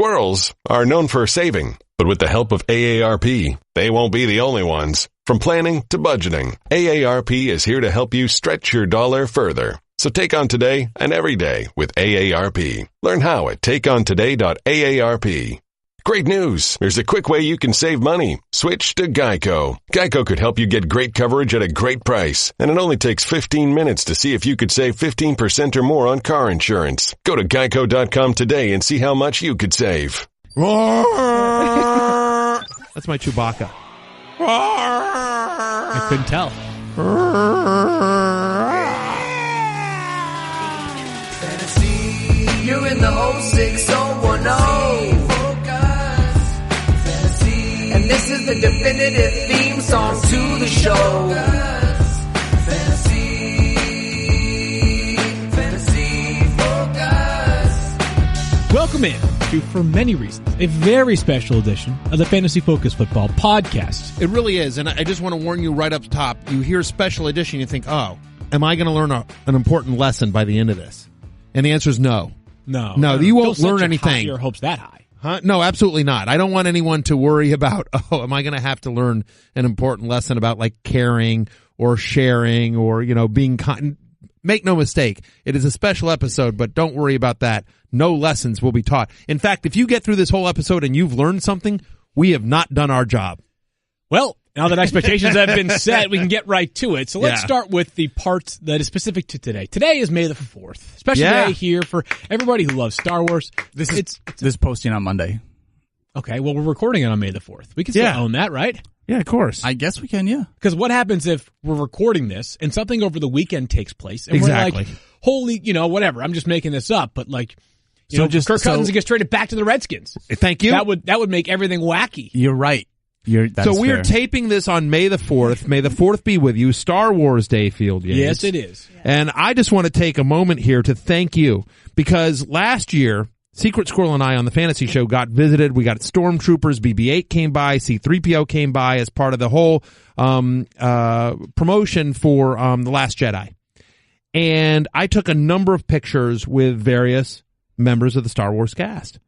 Squirrels are known for saving, but with the help of AARP, they won't be the only ones. From planning to budgeting, AARP is here to help you stretch your dollar further. So take on today and every day with AARP. Learn how at takeontoday.aarp. Great news! There's a quick way you can save money. Switch to Geico. Geico could help you get great coverage at a great price, and it only takes 15 minutes to see if you could save 15% or more on car insurance. Go to geico.com today and see how much you could save. That's my Chewbacca. I couldn't tell. Fantasy, you're in the 06010. And this is the definitive theme song to the show. Fantasy Focus. Welcome in to, for many reasons, a very special edition of the Fantasy Focus Football Podcast. It really is, and I just want to warn you right up top. You hear special edition, you think, oh, am I going to learn an important lesson by the end of this? And the answer is no. No, you won't learn anything. Your hopes that high. Huh? No, absolutely not. I don't want anyone to worry about, oh, am I going to have to learn an important lesson about like caring or sharing or, being kind. Make no mistake. It is a special episode, but don't worry about that. No lessons will be taught. In fact, if you get through this whole episode and you've learned something, we have not done our job. Well, now that expectations have been set, we can get right to it. So let's start with the part that is specific to today. Today is May the 4th. Special day here for everybody who loves Star Wars. This is posting on Monday. Okay, well, we're recording it on May the 4th. We can still own that, right? Yeah, of course. I guess we can, yeah. Because what happens if we're recording this and something over the weekend takes place and exactly. we're like, holy, whatever, I'm just making this up, but like, Kirk Cousins gets traded back to the Redskins. Thank you. That would make everything wacky. You're right. So we're taping this on May the 4th. May the 4th be with you. Star Wars Day, Field Yates. Yes, it is. And I just want to take a moment here to thank you because last year, Secret Squirrel and I on the Fantasy Show got visited. We got Stormtroopers, BB-8 came by, C-3PO came by as part of the whole promotion for The Last Jedi. And I took a number of pictures with various members of the Star Wars cast.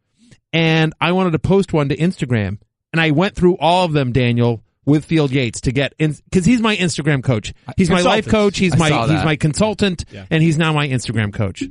And I wanted to post one to Instagram. And I went through all of them, Daniel, with Field Yates to get in, because he's my Instagram coach. He's my life coach. He's my consultant, and he's now my Instagram coach.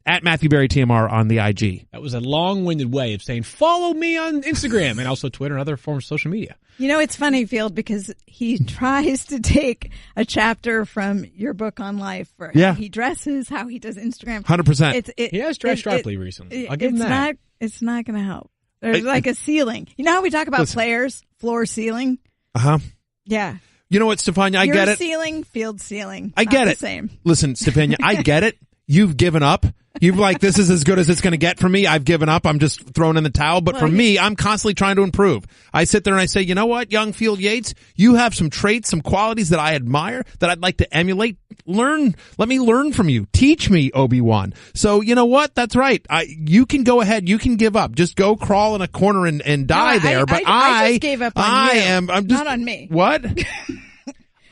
At Matthew Berry TMR on the IG. That was a long-winded way of saying, follow me on Instagram and also Twitter and other forms of social media. It's funny, Field, because he tries to take a chapter from your book on life for how he dresses, how he does Instagram. 100%. He has dressed sharply recently. I'll give him that. It's not going to help. There's like a ceiling. You know how we talk about players, floor ceiling? Uh-huh. Yeah. You know what, Stefania? I get it. Ceiling, Field ceiling. I get not it. The same. Listen, Stefania, I get it. You've given up. You've this is as good as it's going to get for me. I've given up. I'm just throwing in the towel. But for me, I'm constantly trying to improve. I sit there and I say, you know what, young Field Yates, you have some traits, some qualities that I admire, that I'd like to emulate. Let me learn from you. Teach me, Obi-Wan. So you know what? That's right. You can go ahead. You can give up. Just go crawl in a corner and die there. But I just gave up on you. I'm just, not on me. What?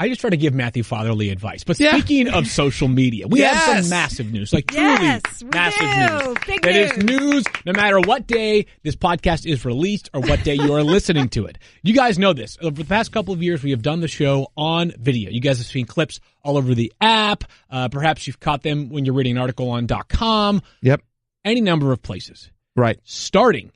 I just try to give Matthew fatherly advice. But speaking of social media, we have some massive news. Like truly massive news. Big that news. is news no matter what day this podcast is released or what day you are listening to it. You guys know this. Over the past couple of years, we have done the show on video. You guys have seen clips all over the app. Perhaps you've caught them when you're reading an article on .com. Yep. Any number of places. Right. Starting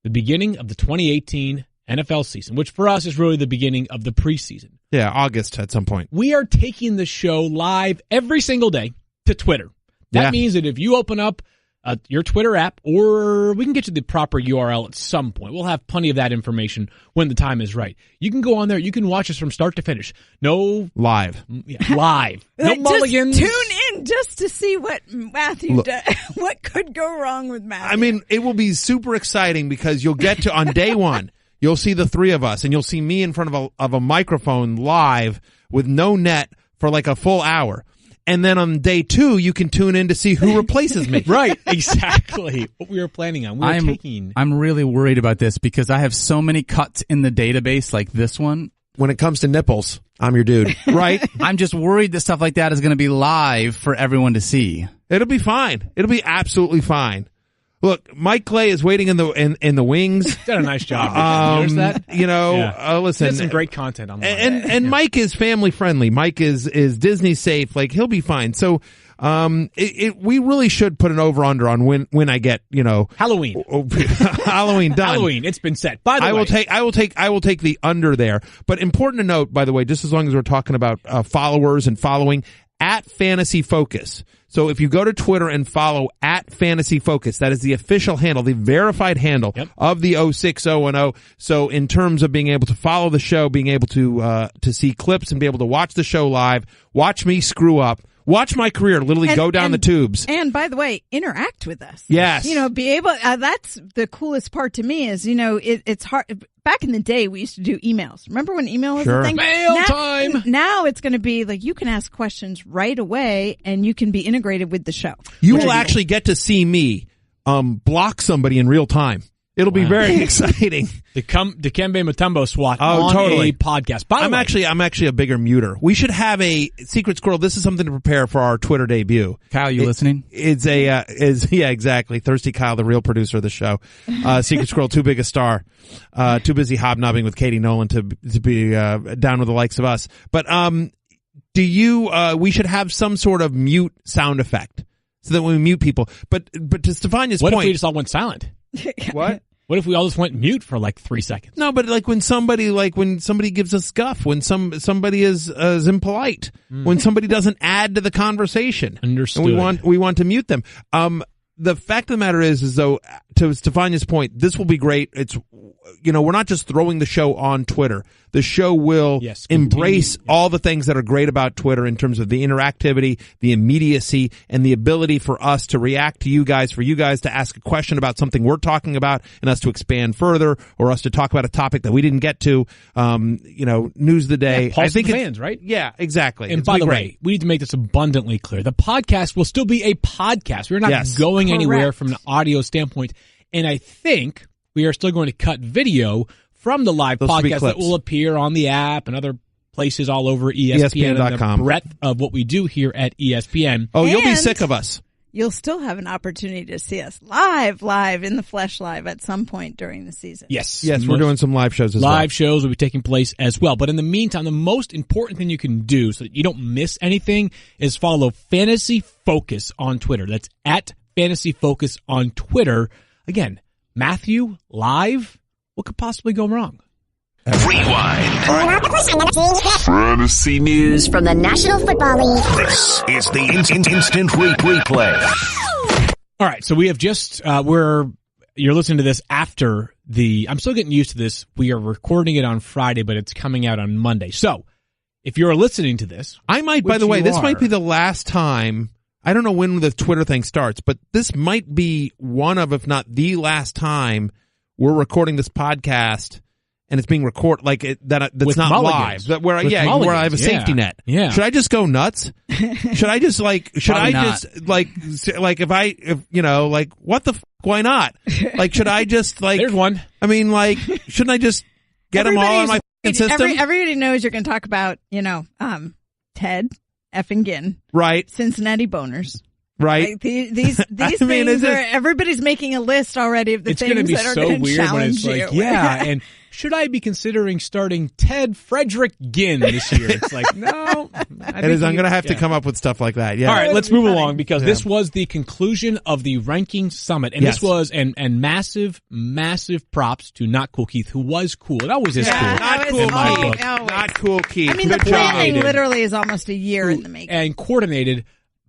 the beginning of the 2018 NFL season, which for us is really the beginning of the preseason. Yeah, August at some point. We are taking the show live every single day to Twitter. That means that if you open up your Twitter app, or we can get you the proper URL at some point. We'll have plenty of that information when the time is right. You can go on there. You can watch us from start to finish. No live. Live. No mulligans. Tune in just to see what Matthew does. What could go wrong with Matthew? I mean, it will be super exciting because you'll get to, on day one, you'll see the three of us, and you'll see me in front of a microphone live with no net for like a full hour. And then on day two, you can tune in to see who replaces me. Right, exactly. What we were planning on. I'm really worried about this because I have so many cuts in the database like this one. When it comes to nipples, I'm your dude. Right? I'm just worried that stuff like that is going to be live for everyone to see. It'll be fine. It'll be absolutely fine. Look, Mike Clay is waiting in the wings. He's done a nice job. You notice that? Listen. He has some great content online. And Mike is family friendly. Mike is Disney safe. Like, he'll be fine. So, we really should put an over under on when I get, Halloween. Halloween done. Halloween. It's been set. By the way, I will take the under there. But important to note, by the way, just as long as we're talking about followers and following, at Fantasy Focus. So if you go to Twitter and follow at Fantasy Focus, that is the official handle, the verified handle of the 06010. So in terms of being able to follow the show, being able to see clips and be able to watch the show live, watch me screw up, watch my career literally go down the tubes. And by the way, interact with us. Yes. Be able, that's the coolest part to me is, it's hard. Back in the day, we used to do emails. Remember when email was a thing? Mail time! Now it's going to be like you can ask questions right away and you can be integrated with the show. You will actually get to see me block somebody in real time. It'll be very exciting. Dikembe Mutombo SWAT on a podcast. By the way, I'm actually a bigger muter. We should have a Secret Squirrel. This is something to prepare for our Twitter debut. Kyle, you listening? Exactly. Thirsty Kyle, the real producer of the show. Secret Squirrel, too big a star. Too busy hobnobbing with Katie Nolan to be down with the likes of us. But we should have some sort of mute sound effect so that when we mute people. But to Stefania's point, what if we just all went silent? What? What if we all just went mute for like 3 seconds? No, but when somebody gives us guff, when somebody is impolite, when somebody doesn't add to the conversation. Understood. And we want to mute them. The fact of the matter is though, to Stefania's point, this will be great. It's, we're not just throwing the show on Twitter. The show will embrace all the things that are great about Twitter in terms of the interactivity, the immediacy, and the ability for us to react to you guys, for you guys to ask a question about something we're talking about and us to expand further, or us to talk about a topic that we didn't get to, news of the day. I think fans, right? Yeah, exactly. And by the way, we need to make this abundantly clear. The podcast will still be a podcast. We're not going anywhere from an audio standpoint. And I think we are still going to cut video from the live podcast that will appear on the app and other places all over ESPN and the breadth of what we do here at ESPN. Oh, you'll be sick of us. You'll still have an opportunity to see us live in the flesh live at some point during the season. Yes, we're doing some live shows as well. Live shows will be taking place as well. But in the meantime, the most important thing you can do so that you don't miss anything is follow Fantasy Focus on Twitter. That's at Fantasy Focus on Twitter. Again, Matthew, live. What could possibly go wrong? Rewind. Fantasy news from the National Football League. This is the instant replay. All right, so we have just you're listening to this after I'm still getting used to this. We are recording it on Friday, but it's coming out on Monday. So if you're listening to this, by the way, this might be the last time. I don't know when the Twitter thing starts, but this might be one of, if not the last time, we're recording this podcast and it's being recorded that's not mulligans. live. Where I have a safety net. Yeah. Should I just go nuts? Should I just what the why not? Should I just there's one. I mean, shouldn't I just get them all on my system? Everybody knows you're going to talk about, Ted effing Ginn. Right. Cincinnati boners. Right. These things are, everybody's making a list already of the things that are going to challenge you. Yeah. And should I be considering starting Ted Frederick Ginn this year? It's no. I'm going to have to come up with stuff like that. Yeah. All right, let's move along because this was the conclusion of the ranking summit. And this was, and massive, massive props to Not Cool Keith, who was cool. It always is cool. Not cool Keith. Not Cool Keith. I mean, the planning literally is almost a year in the making. And coordinated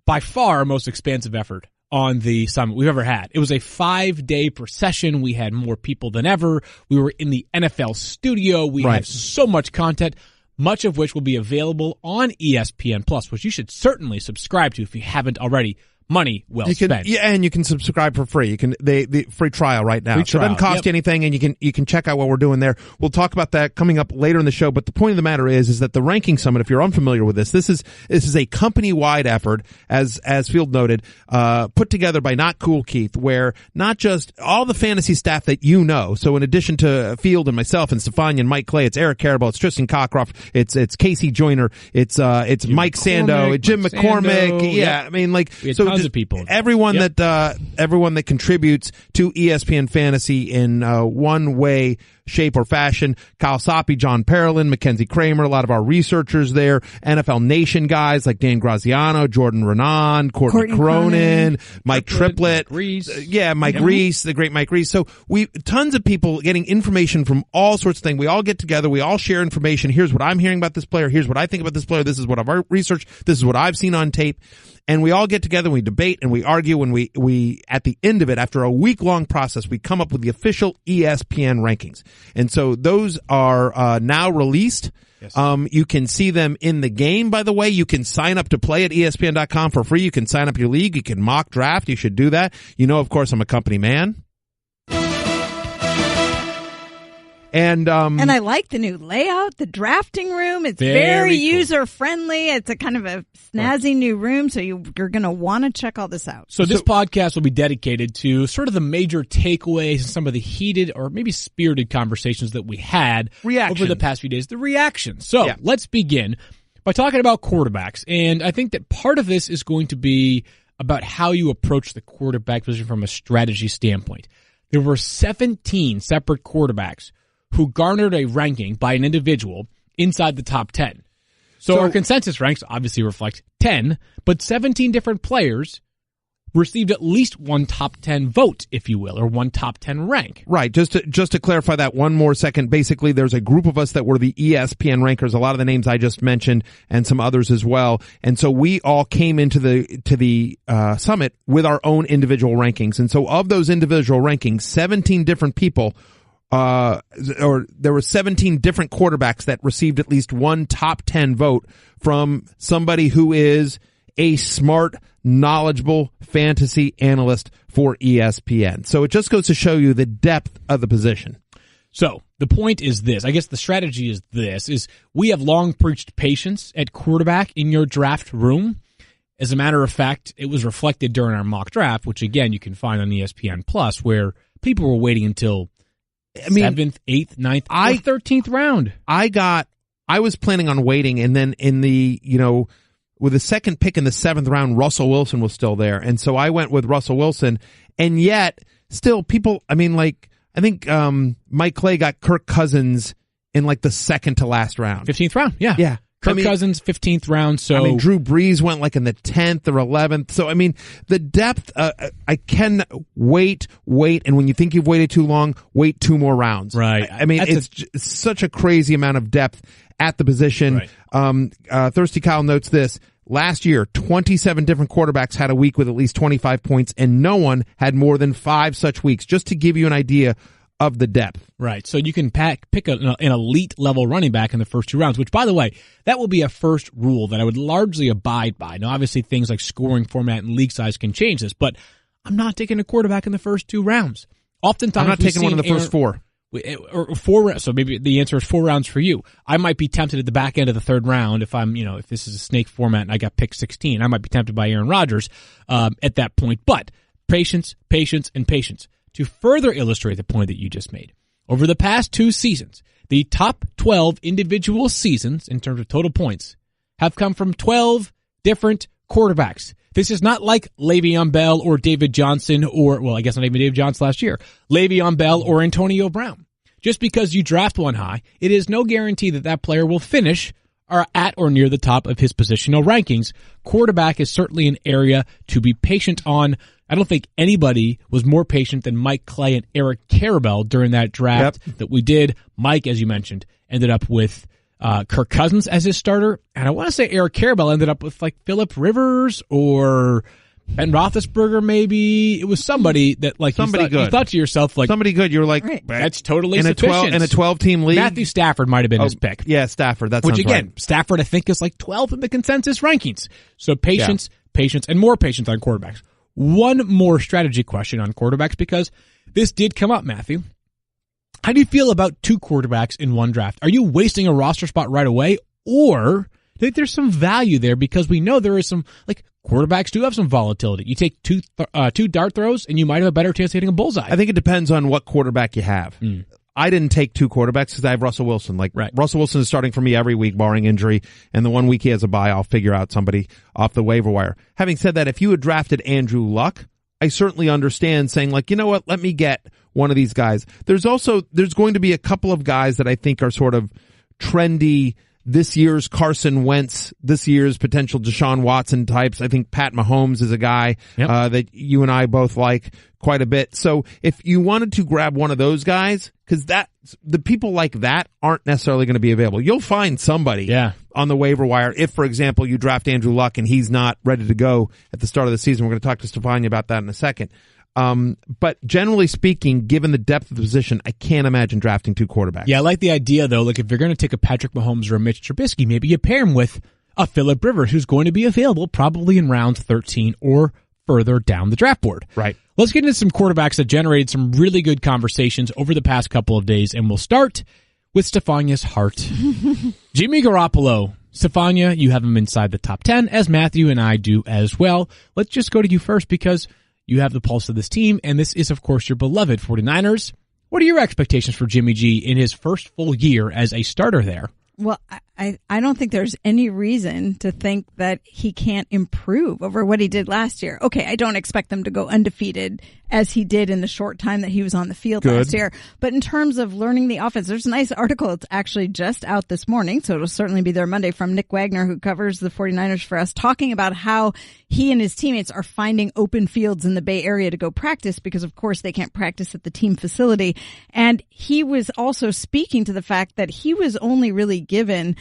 by far our most expansive effort on the summit we've ever had. It was a 5-day procession. We had more people than ever. We were in the NFL studio. We had so much content, much of which will be available on ESPN Plus, which you should certainly subscribe to if you haven't already. Money well spent. Yeah, and you can subscribe for free. You can the free trial right now. So it doesn't cost you anything, and you can check out what we're doing there. We'll talk about that coming up later in the show. But the point of the matter is that the ranking summit, if you're unfamiliar with this is a company wide effort, as Field noted, put together by Not Cool Keith, where not just all the fantasy staff that you know. So in addition to Field and myself and Stefania and Mike Clay, it's Eric Carabell, it's Tristan Cockcroft, it's Casey Joyner, it's Mike Sando, Jim McCormick. Yeah, I mean, so Tons of people. Everyone that contributes to ESPN Fantasy in one way, shape, or fashion. Kyle Soppe, John Parolin, Mackenzie Kramer, a lot of our researchers there. NFL Nation guys like Dan Graziano, Jordan Renan, Courtney Cronin, Mike Triplett. Mike Reese, the great Mike Reese. So tons of people getting information from all sorts of things. We all get together. We all share information. Here's what I'm hearing about this player. Here's what I think about this player. This is what I've researched. This is what I've seen on tape. And we all get together and we debate and we argue, and we at the end of it, after a week-long process, we come up with the official ESPN rankings. And so those are now released. Yes. You can see them in the game, by the way. You can sign up to play at ESPN.com for free. You can sign up your league. You can mock draft. You should do that. You know, of course, I'm a company man. And I like the new layout, the drafting room. It's very user friendly. It's a kind of a snazzy new room, so you're going to want to check all this out. So this podcast will be dedicated to sort of the major takeaways and some of the heated or maybe spirited conversations that we had over the past few days. The reactions. So let's begin by talking about quarterbacks. And I think that part of this is going to be about how you approach the quarterback position from a strategy standpoint. There were 17 separate quarterbacks who garnered a ranking by an individual inside the top 10. So our consensus ranks obviously reflect 10, but 17 different players received at least one top 10 vote, if you will, or one top 10 rank. Right. Just to clarify that one more second, basically there's a group of us that were the ESPN rankers, a lot of the names I just mentioned and some others as well. And so we all came into the summit with our own individual rankings. And so of those individual rankings, 17 different people or there were 17 different quarterbacks that received at least one top 10 vote from somebody who is a smart, knowledgeable fantasy analyst for ESPN. So it just goes to show you the depth of the position. So the point is this, I guess the strategy is this, is we have long preached patience at quarterback in your draft room. As a matter of fact, it was reflected during our mock draft, which again, you can find on ESPN Plus, where people were waiting until 7th, 8th, 9th, or 13th round. I was planning on waiting, and then in the, with the second pick in the 7th round, Russell Wilson was still there. And so I went with Russell Wilson, and yet still people, I think, Mike Clay got Kirk Cousins in like the second to last round. 15th round. Yeah. Yeah. Kirk Cousins, 15th round. So Drew Brees went like in the 10th or 11th. So the depth. I can wait, and when you think you've waited too long, wait 2 more rounds. Right. It's such a crazy amount of depth at the position. Right. Thirsty Kyle notes this. Last year, 27 different quarterbacks had a week with at least 25 points, and no one had more than 5 such weeks. Just to give you an idea of the depth. Right. So you can pick an elite level running back in the first 2 rounds, which, by the way, that will be a first rule that I would largely abide by. Now, obviously, things like scoring format and league size can change this, but I'm not taking a quarterback in the first 2 rounds. Oftentimes, I'm not taking one in the first 4. Or 4, so maybe the answer is 4 rounds for you. I might be tempted at the back end of the 3rd round if if this is a snake format and I got pick 16. I might be tempted by Aaron Rodgers at that point. But patience, patience, and patience. To further illustrate the point that you just made, over the past 2 seasons, the top 12 individual seasons in terms of total points have come from 12 different quarterbacks. This is not like Le'Veon Bell or David Johnson or, well, I guess not even David Johnson last year, Le'Veon Bell or Antonio Brown. Just because you draft one high, it is no guarantee that that player will finish at or near the top of his positional rankings. Quarterback is certainly an area to be patient on. I don't think anybody was more patient than Mike Clay and Eric Karabell during that draft that we did. Mike, as you mentioned, ended up with Kirk Cousins as his starter. And I want to say Eric Karabell ended up with like Phillip Rivers or Ben Roethlisberger maybe. It was somebody that like somebody good. You thought to yourself like somebody good. You're like that's totally in sufficient. In a 12-team league. Matthew Stafford might have been his pick. Yeah, Stafford. That which sounds again, right. Stafford I think is like 12th in the consensus rankings. So patience, and more patience on quarterbacks. One more strategy question on quarterbacks because this did come up, Matthew. How do you feel about 2 quarterbacks in one draft? Are you wasting a roster spot right away, or do you think there's some value there because we know there is some like quarterbacks do have some volatility. You take 2 dart throws and you might have a better chance of hitting a bullseye. I think it depends on what quarterback you have. I didn't take two quarterbacks because I have Russell Wilson. Right. Russell Wilson is starting for me every week, barring injury. And the 1 week he has a bye, I'll figure out somebody off the waiver wire. Having said that, if you had drafted Andrew Luck, I certainly understand saying you know what, let me get one of these guys. There's going to be a couple of guys that I think are sort of trendy. This year's Carson Wentz, this year's potential Deshaun Watson types. I think Pat Mahomes is a guy that you and I both like quite a bit. So if you wanted to grab one of those guys, because the people like that aren't necessarily going to be available. You'll find somebody on the waiver wire if, for example, you draft Andrew Luck and he's not ready to go at the start of the season. We're going to talk to Stefania about that in a second. But generally speaking, given the depth of the position, I can't imagine drafting two quarterbacks. Yeah, I like the idea, though. If you're going to take a Patrick Mahomes or a Mitch Trubisky, maybe you pair him with a Phillip Rivers, who's going to be available probably in round 13 or further down the draft board. Right. Let's get into some quarterbacks that generated some really good conversations over the past couple of days, and we'll start with Stefania's heart. Jimmy Garoppolo. Stefania, you have him inside the top 10, as Matthew and I do as well. Let's just go to you first because you have the pulse of this team, and this is, of course, your beloved 49ers. What are your expectations for Jimmy G in his first full year as a starter there? Well, I don't think there's any reason to think that he can't improve over what he did last year. Okay, I don't expect them to go undefeated as he did in the short time that he was on the field last year. But in terms of learning the offense, there's a nice article. It's actually just out this morning, so it'll certainly be there Monday, from Nick Wagner, who covers the 49ers for us, talking about how he and his teammates are finding open fields in the Bay Area to go practice because, of course, they can't practice at the team facility. And he was also speaking to the fact that he was only really given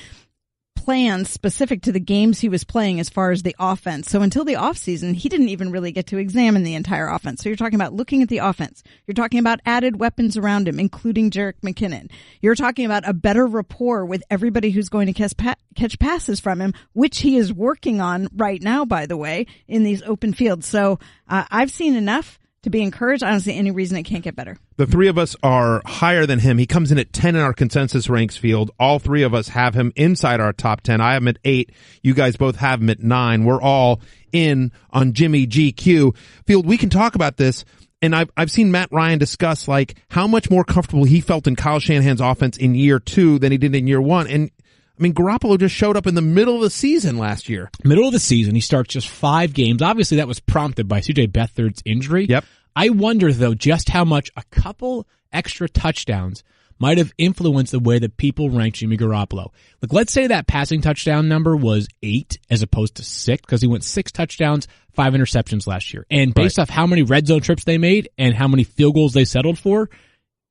plans specific to the games he was playing as far as the offense. So until the offseason, he didn't even really get to examine the entire offense. So you're talking about looking at the offense. You're talking about added weapons around him, including Jerick McKinnon. You're talking about a better rapport with everybody who's going to catch passes from him, which he is working on right now, by the way, in these open fields. So I've seen enough to be encouraged. I don't see any reason it can't get better. The three of us are higher than him. He comes in at 10 in our consensus ranks field. All three of us have him inside our top 10. I have him at 8. You guys both have him at 9. We're all in on Jimmy GQ. Field, we can talk about this. And I've seen Matt Ryan discuss how much more comfortable he felt in Kyle Shanahan's offense in year 2 than he did in year 1. And I mean, Garoppolo just showed up in the middle of the season last year. Middle of the season, he starts just 5 games. Obviously, that was prompted by C.J. Beathard's injury. Yep. I wonder, though, just how much a couple extra touchdowns might have influenced the way that people rank Jimmy Garoppolo. Let's say that passing touchdown number was 8 as opposed to 6, because he went 6 touchdowns, 5 interceptions last year. And based off how many red zone trips they made and how many field goals they settled for,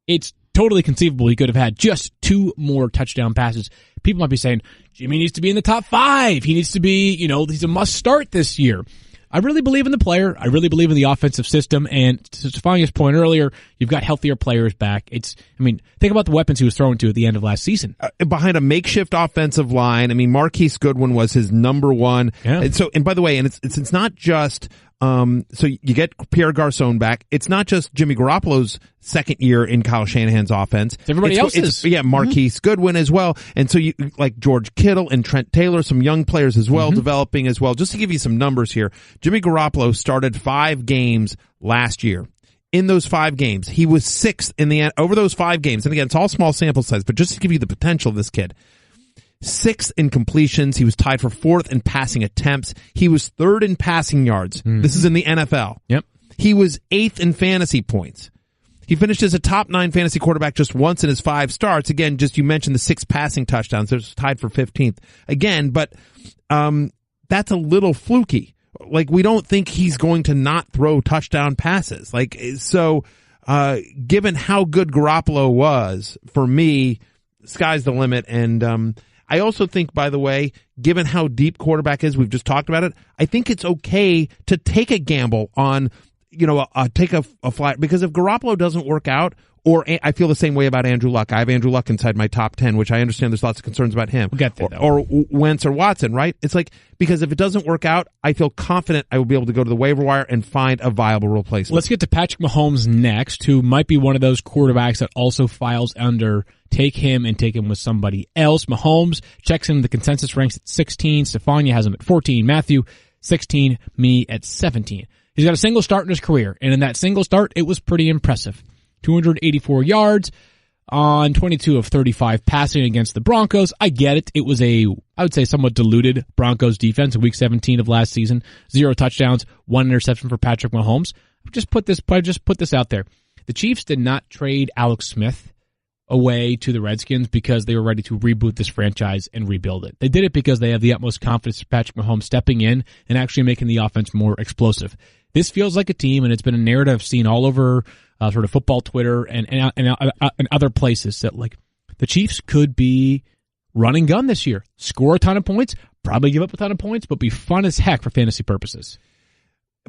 it's totally conceivable he could have had just 2 more touchdown passes. People might be saying, Jimmy needs to be in the top 5. He needs to be, he's a must start this year. I really believe in the player. I really believe in the offensive system. And to Stefania's point earlier, you've got healthier players back. Think about the weapons he was throwing to at the end of last season. Behind a makeshift offensive line. Marquise Goodwin was his number 1. Yeah. And by the way, it's not just, so you get Pierre Garçon back. It's not just Jimmy Garoppolo's second year in Kyle Shanahan's offense. It's everybody else's. Marquise Goodwin as well. And so you like George Kittle and Trent Taylor, some young players as well, developing as well. Just to give you some numbers here, Jimmy Garoppolo started 5 games last year. In those 5 games, he was 6th in the end over those 5 games. And again, it's all small sample size, but just to give you the potential of this kid. 6th in completions. He was tied for 4th in passing attempts. He was 3rd in passing yards. This is in the NFL. Yep. He was 8th in fantasy points. He finished as a top 9 fantasy quarterback just once in his 5 starts. Again, you mentioned the 6 passing touchdowns. They're tied for 15th again, but that's a little fluky. We don't think he's going to not throw touchdown passes. Given how good Garoppolo was, for me, sky's the limit. And I also think, by the way, given how deep quarterback is, we've just talked about it, I think it's okay to take a gamble on, take a flight, because if Garoppolo doesn't work out, or I feel the same way about Andrew Luck. I have Andrew Luck inside my top 10, which I understand there's lots of concerns about him. We'll get there, or Wentz or Watson, right? It's because if it doesn't work out, I feel confident I will be able to go to the waiver wire and find a viable replacement. Let's get to Patrick Mahomes next, who might be one of those quarterbacks that also files under take him and take him with somebody else. Mahomes checks in the consensus ranks at 16. Stefania has him at 14. Matthew, 16. Me at 17. He's got a single start in his career, and in that single start, it was pretty impressive. 284 yards, on 22 of 35 passing against the Broncos. I get it. It was I would say, somewhat diluted Broncos defense in week 17 of last season. 0 touchdowns, 1 interception for Patrick Mahomes. Just put this out there. The Chiefs did not trade Alex Smith away to the Redskins because they were ready to reboot this franchise and rebuild it. They did it because they have the utmost confidence in Patrick Mahomes stepping in and actually making the offense more explosive. This feels like a team, and it's been a narrative I've seen all over sort of football Twitter and other places, that like the Chiefs could be run and gun this year, score a ton of points, probably give up a ton of points, but be fun as heck for fantasy purposes.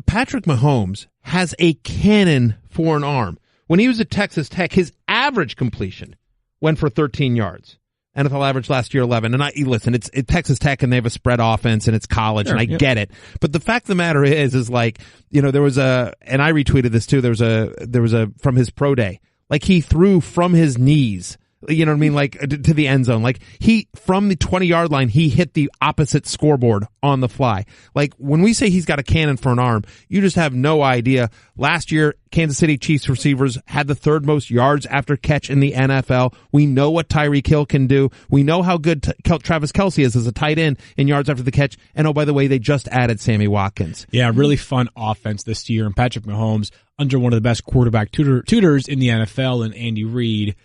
Patrick Mahomes has a cannon for an arm. When he was at Texas Tech, his average completion went for 13 yards. NFL average last year 11. And listen, it's Texas Tech and they have a spread offense and it's college, sure, and I get it. But the fact of the matter is like, there was and I retweeted this too. There was a from his pro day, like he threw from his knees. You know what I mean? Like to the end zone. Like from the 20-yard line, he hit the opposite scoreboard on the fly. Like when we say he's got a cannon for an arm, you just have no idea. Last year, Kansas City Chiefs receivers had the 3rd most yards after catch in the NFL. We know what Tyreek Hill can do. We know how good Travis Kelce is as a tight end in yards after the catch. And oh, by the way, they just added Sammy Watkins. Yeah, really fun offense this year. And Patrick Mahomes, under one of the best quarterback tutors in the NFL, and Andy Reid.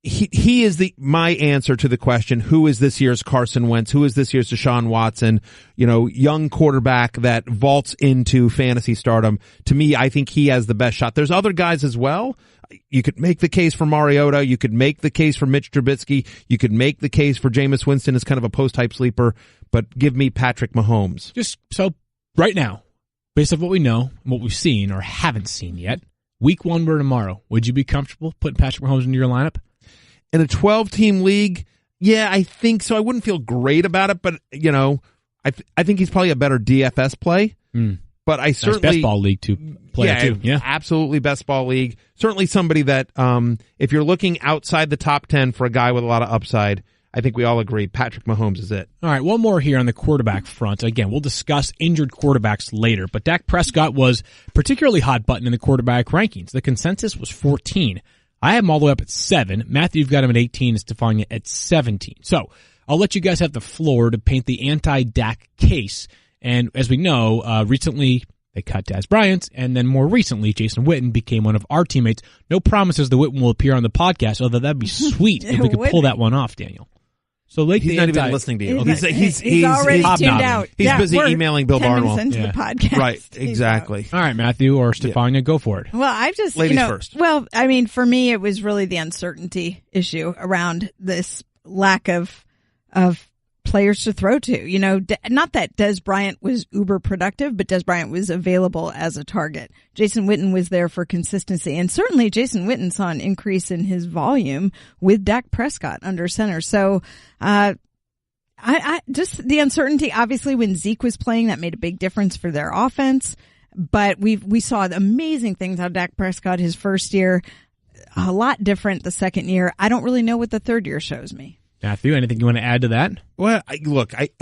He is my answer to the question, who is this year's Carson Wentz? Who is this year's Deshaun Watson? Young quarterback that vaults into fantasy stardom. To me, I think he has the best shot. There's other guys as well. You could make the case for Mariota. You could make the case for Mitch Trubisky. You could make the case for Jameis Winston as kind of a post-type sleeper. But give me Patrick Mahomes. Just so right now, based on what we know, what we've seen or haven't seen yet, week 1 or tomorrow, would you be comfortable putting Patrick Mahomes into your lineup? In a 12-team league, yeah, I think so. I wouldn't feel great about it, but, I think he's probably a better DFS play. But I certainly... Nice best ball league to play too. Yeah, absolutely best ball league. Certainly somebody that, if you're looking outside the top 10 for a guy with a lot of upside, I think we all agree Patrick Mahomes is it. All right, one more here on the quarterback front. Again, we'll discuss injured quarterbacks later, but Dak Prescott was particularly hot button in the quarterback rankings. The consensus was 14. I have him all the way up at 7. Matthew, you've got him at 18, and Stefania at 17. So I'll let you guys have the floor to paint the anti-Dak case. And as we know, recently they cut Dez Bryant, and then more recently, Jason Witten became one of our teammates. No promises that Witten will appear on the podcast, although that'd be sweet if we could pull that one off, Daniel. So he's not even listening to you. He's already tuned out. He's busy emailing Bill Barnwell. Into the podcast. Right, exactly. All right, Matthew or Stefania, go for it. Well, I just ladies first. Well, I mean, for me, it was really the uncertainty issue around this lack of players to throw to. Not that Dez Bryant was uber productive, but Dez Bryant was available as a target. Jason Witten was there for consistency, and certainly Jason Witten saw an increase in his volume with Dak Prescott under center. So, I just the uncertainty. Obviously, when Zeke was playing, that made a big difference for their offense. But we saw amazing things out of Dak Prescott his first year. A lot different the second year. I don't really know what the third year shows me. Matthew, anything you want to add to that? Well, I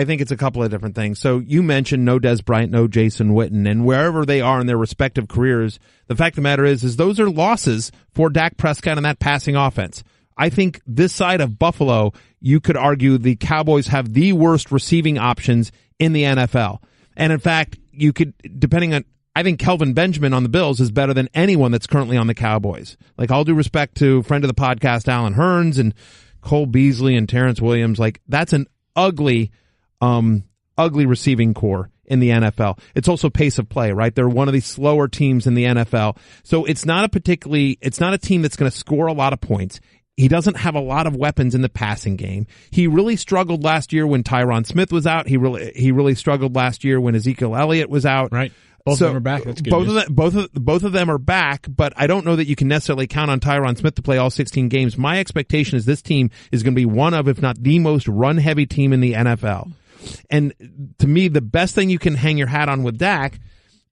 think it's a couple of different things. So you mentioned no Dez Bryant, no Jason Witten, and wherever they are in their respective careers, the fact of the matter is those are losses for Dak Prescott and that passing offense. I think this side of Buffalo, you could argue the Cowboys have the worst receiving options in the NFL. And in fact, you could, I think Kelvin Benjamin on the Bills is better than anyone that's currently on the Cowboys. Like, all due respect to friend of the podcast, Alan Hearns, and Cole Beasley and Terrence Williams, like that's an ugly receiving core in the NFL. It's also pace of play, right? They're one of the slower teams in the NFL. So it's not a team that's going to score a lot of points. He doesn't have a lot of weapons in the passing game. He really struggled last year when Tyron Smith was out. He really struggled last year when Ezekiel Elliott was out. Right. Both of them are back. That's good. Both of them are back, but I don't know that you can necessarily count on Tyron Smith to play all 16 games. My expectation is this team is going to be one of, if not the most run-heavy team in the NFL. And to me, the best thing you can hang your hat on with Dak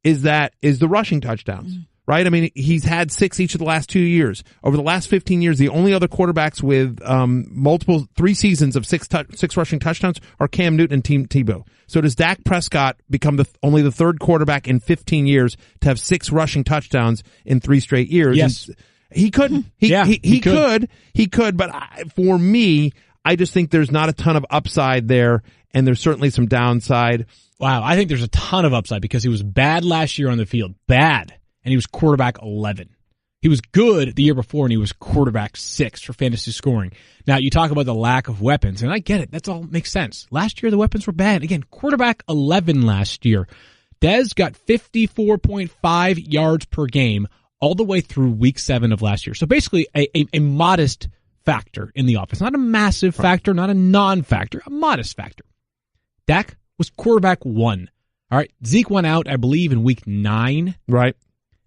is the rushing touchdowns. Right? I mean, he's had 6 each of the last 2 years. Over the last 15 years, the only other quarterbacks with 3 seasons of 6 rushing touchdowns are Cam Newton and Tim Tebow. So does Dak Prescott become only the third quarterback in 15 years to have 6 rushing touchdowns in 3 straight years? Yes. He couldn't. He could. But for me, I just think there's not a ton of upside there, and there's certainly some downside. Wow, I think there's a ton of upside because he was bad last year on the field. Bad. And he was quarterback 11. He was good the year before, and he was quarterback 6 for fantasy scoring. Now, you talk about the lack of weapons, and I get it. That's all makes sense. Last year, the weapons were bad. Again, quarterback 11 last year. Dez got 54.5 yards per game all the way through week 7 of last year. So basically a modest factor in the offense. Not a massive factor, not a non-factor, a modest factor. Dak was quarterback 1. All right. Zeke went out, I believe, in week 9. Right.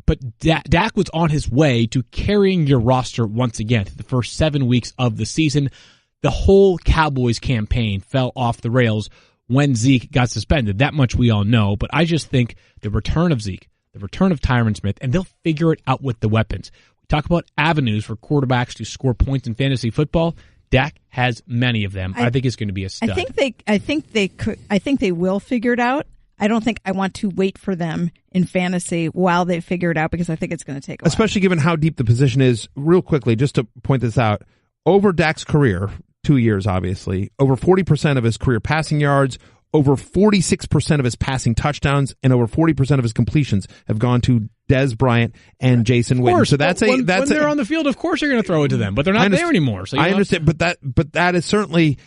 But Dak was on his way to carrying your roster once again through the first 7 weeks of the season. The whole Cowboys campaign fell off the rails when Zeke got suspended. That much we all know. But I just think the return of Zeke, the return of Tyron Smith, and they'll figure it out with the weapons. We talk about avenues for quarterbacks to score points in fantasy football. Dak has many of them. I think it's going to be a stud. I think they will figure it out. I don't think I want to wait for them in fantasy while they figure it out because I think it's going to take a while. Especially given how deep the position is. Real quickly, just to point this out, over Dak's career, 2 years obviously, over 40% of his career passing yards, over 46% of his passing touchdowns, and over 40% of his completions have gone to Dez Bryant and Jason Witten. So when they're on the field, of course you're going to throw it to them, but they're not there anymore. So I understand, but that is certainly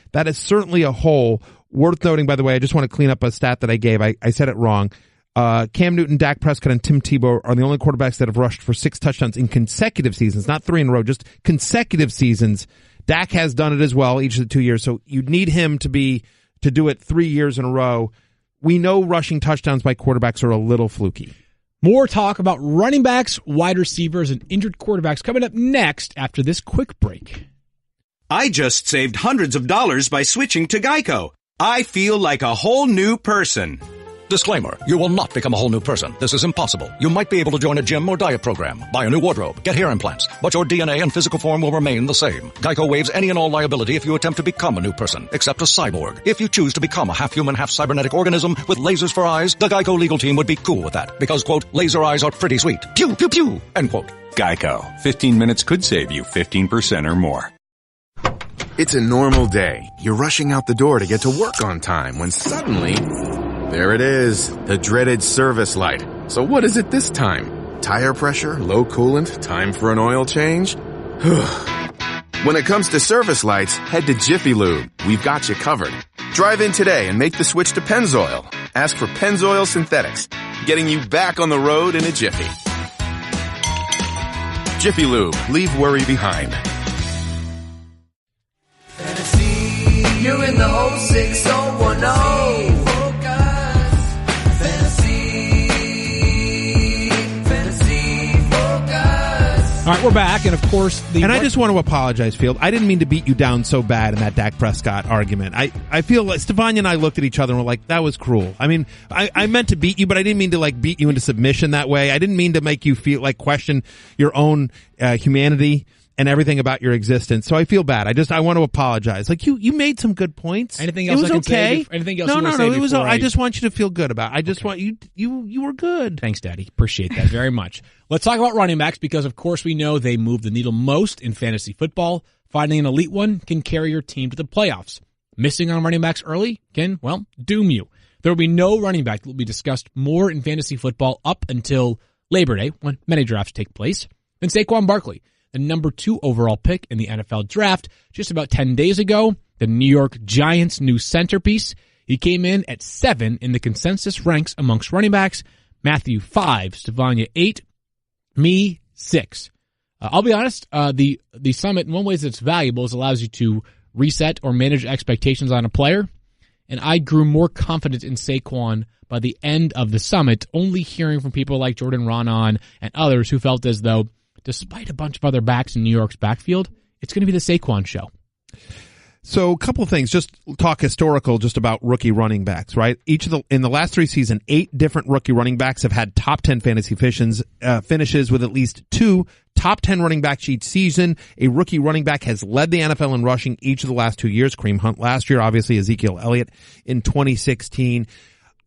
a hole. Worth noting, by the way, I just want to clean up a stat that I gave. I said it wrong. Cam Newton, Dak Prescott, and Tim Tebow are the only quarterbacks that have rushed for 6 touchdowns in consecutive seasons, not 3 in a row, just consecutive seasons. Dak has done it as well each of the 2 years, so you'd need him to do it 3 years in a row. We know rushing touchdowns by quarterbacks are a little fluky. More talk about running backs, wide receivers, and injured quarterbacks coming up next after this quick break. I just saved hundreds of dollars by switching to Geico. I feel like a whole new person. Disclaimer, you will not become a whole new person. This is impossible. You might be able to join a gym or diet program, buy a new wardrobe, get hair implants, but your DNA and physical form will remain the same. Geico waives any and all liability if you attempt to become a new person, except a cyborg. If you choose to become a half-human, half-cybernetic organism with lasers for eyes, the Geico legal team would be cool with that because, quote, laser eyes are pretty sweet. Pew, pew, pew, end quote. Geico. 15 minutes could save you 15% or more. It's a normal day. You're rushing out the door to get to work on time when suddenly, there it is, the dreaded service light. So what is it this time? Tire pressure, low coolant, time for an oil change? When it comes to service lights, head to Jiffy Lube. We've got you covered. Drive in today and make the switch to Pennzoil. Ask for Pennzoil Synthetics, getting you back on the road in a jiffy. Jiffy Lube, leave worry behind. You're in the 06010. Fantasy focus. All right, we're back, and of course, I just want to apologize, Field. I didn't mean to beat you down so bad in that Dak Prescott argument. I feel like Stefania and I looked at each other and were like, that was cruel. I mean, I meant to beat you, but I didn't mean to beat you into submission that way. I didn't mean to make you feel question your own humanity and everything about your existence. So I feel bad. I want to apologize. You made some good points. Anything else it was I can okay. say? Anything else? No. It was. I just want you to feel good about it. I just want you were good. Thanks, Daddy. Appreciate that very much. Let's talk about running backs because, of course, we know they move the needle most in fantasy football. Finding an elite one can carry your team to the playoffs. Missing on running backs early can, doom you. There will be no running back that will be discussed more in fantasy football up until Labor Day, when many drafts take place, than Saquon Barkley, the number 2 overall pick in the NFL draft just about 10 days ago, the New York Giants' new centerpiece. He came in at 7 in the consensus ranks amongst running backs. Matthew 5, Stefania 8, me 6. I'll be honest, the summit, in one way that's valuable, is allows you to reset or manage expectations on a player. And I grew more confident in Saquon by the end of the summit, only hearing from people like Jordan Ronan and others who felt as though, despite a bunch of other backs in New York's backfield, it's going to be the Saquon show. So a couple of things, just talk historical just about rookie running backs, right? In the last 3 seasons, 8 different rookie running backs have had top 10 fantasy finishes with at least 2 top 10 running backs each season. A rookie running back has led the NFL in rushing each of the last 2 years. Kareem Hunt last year, obviously Ezekiel Elliott in 2016.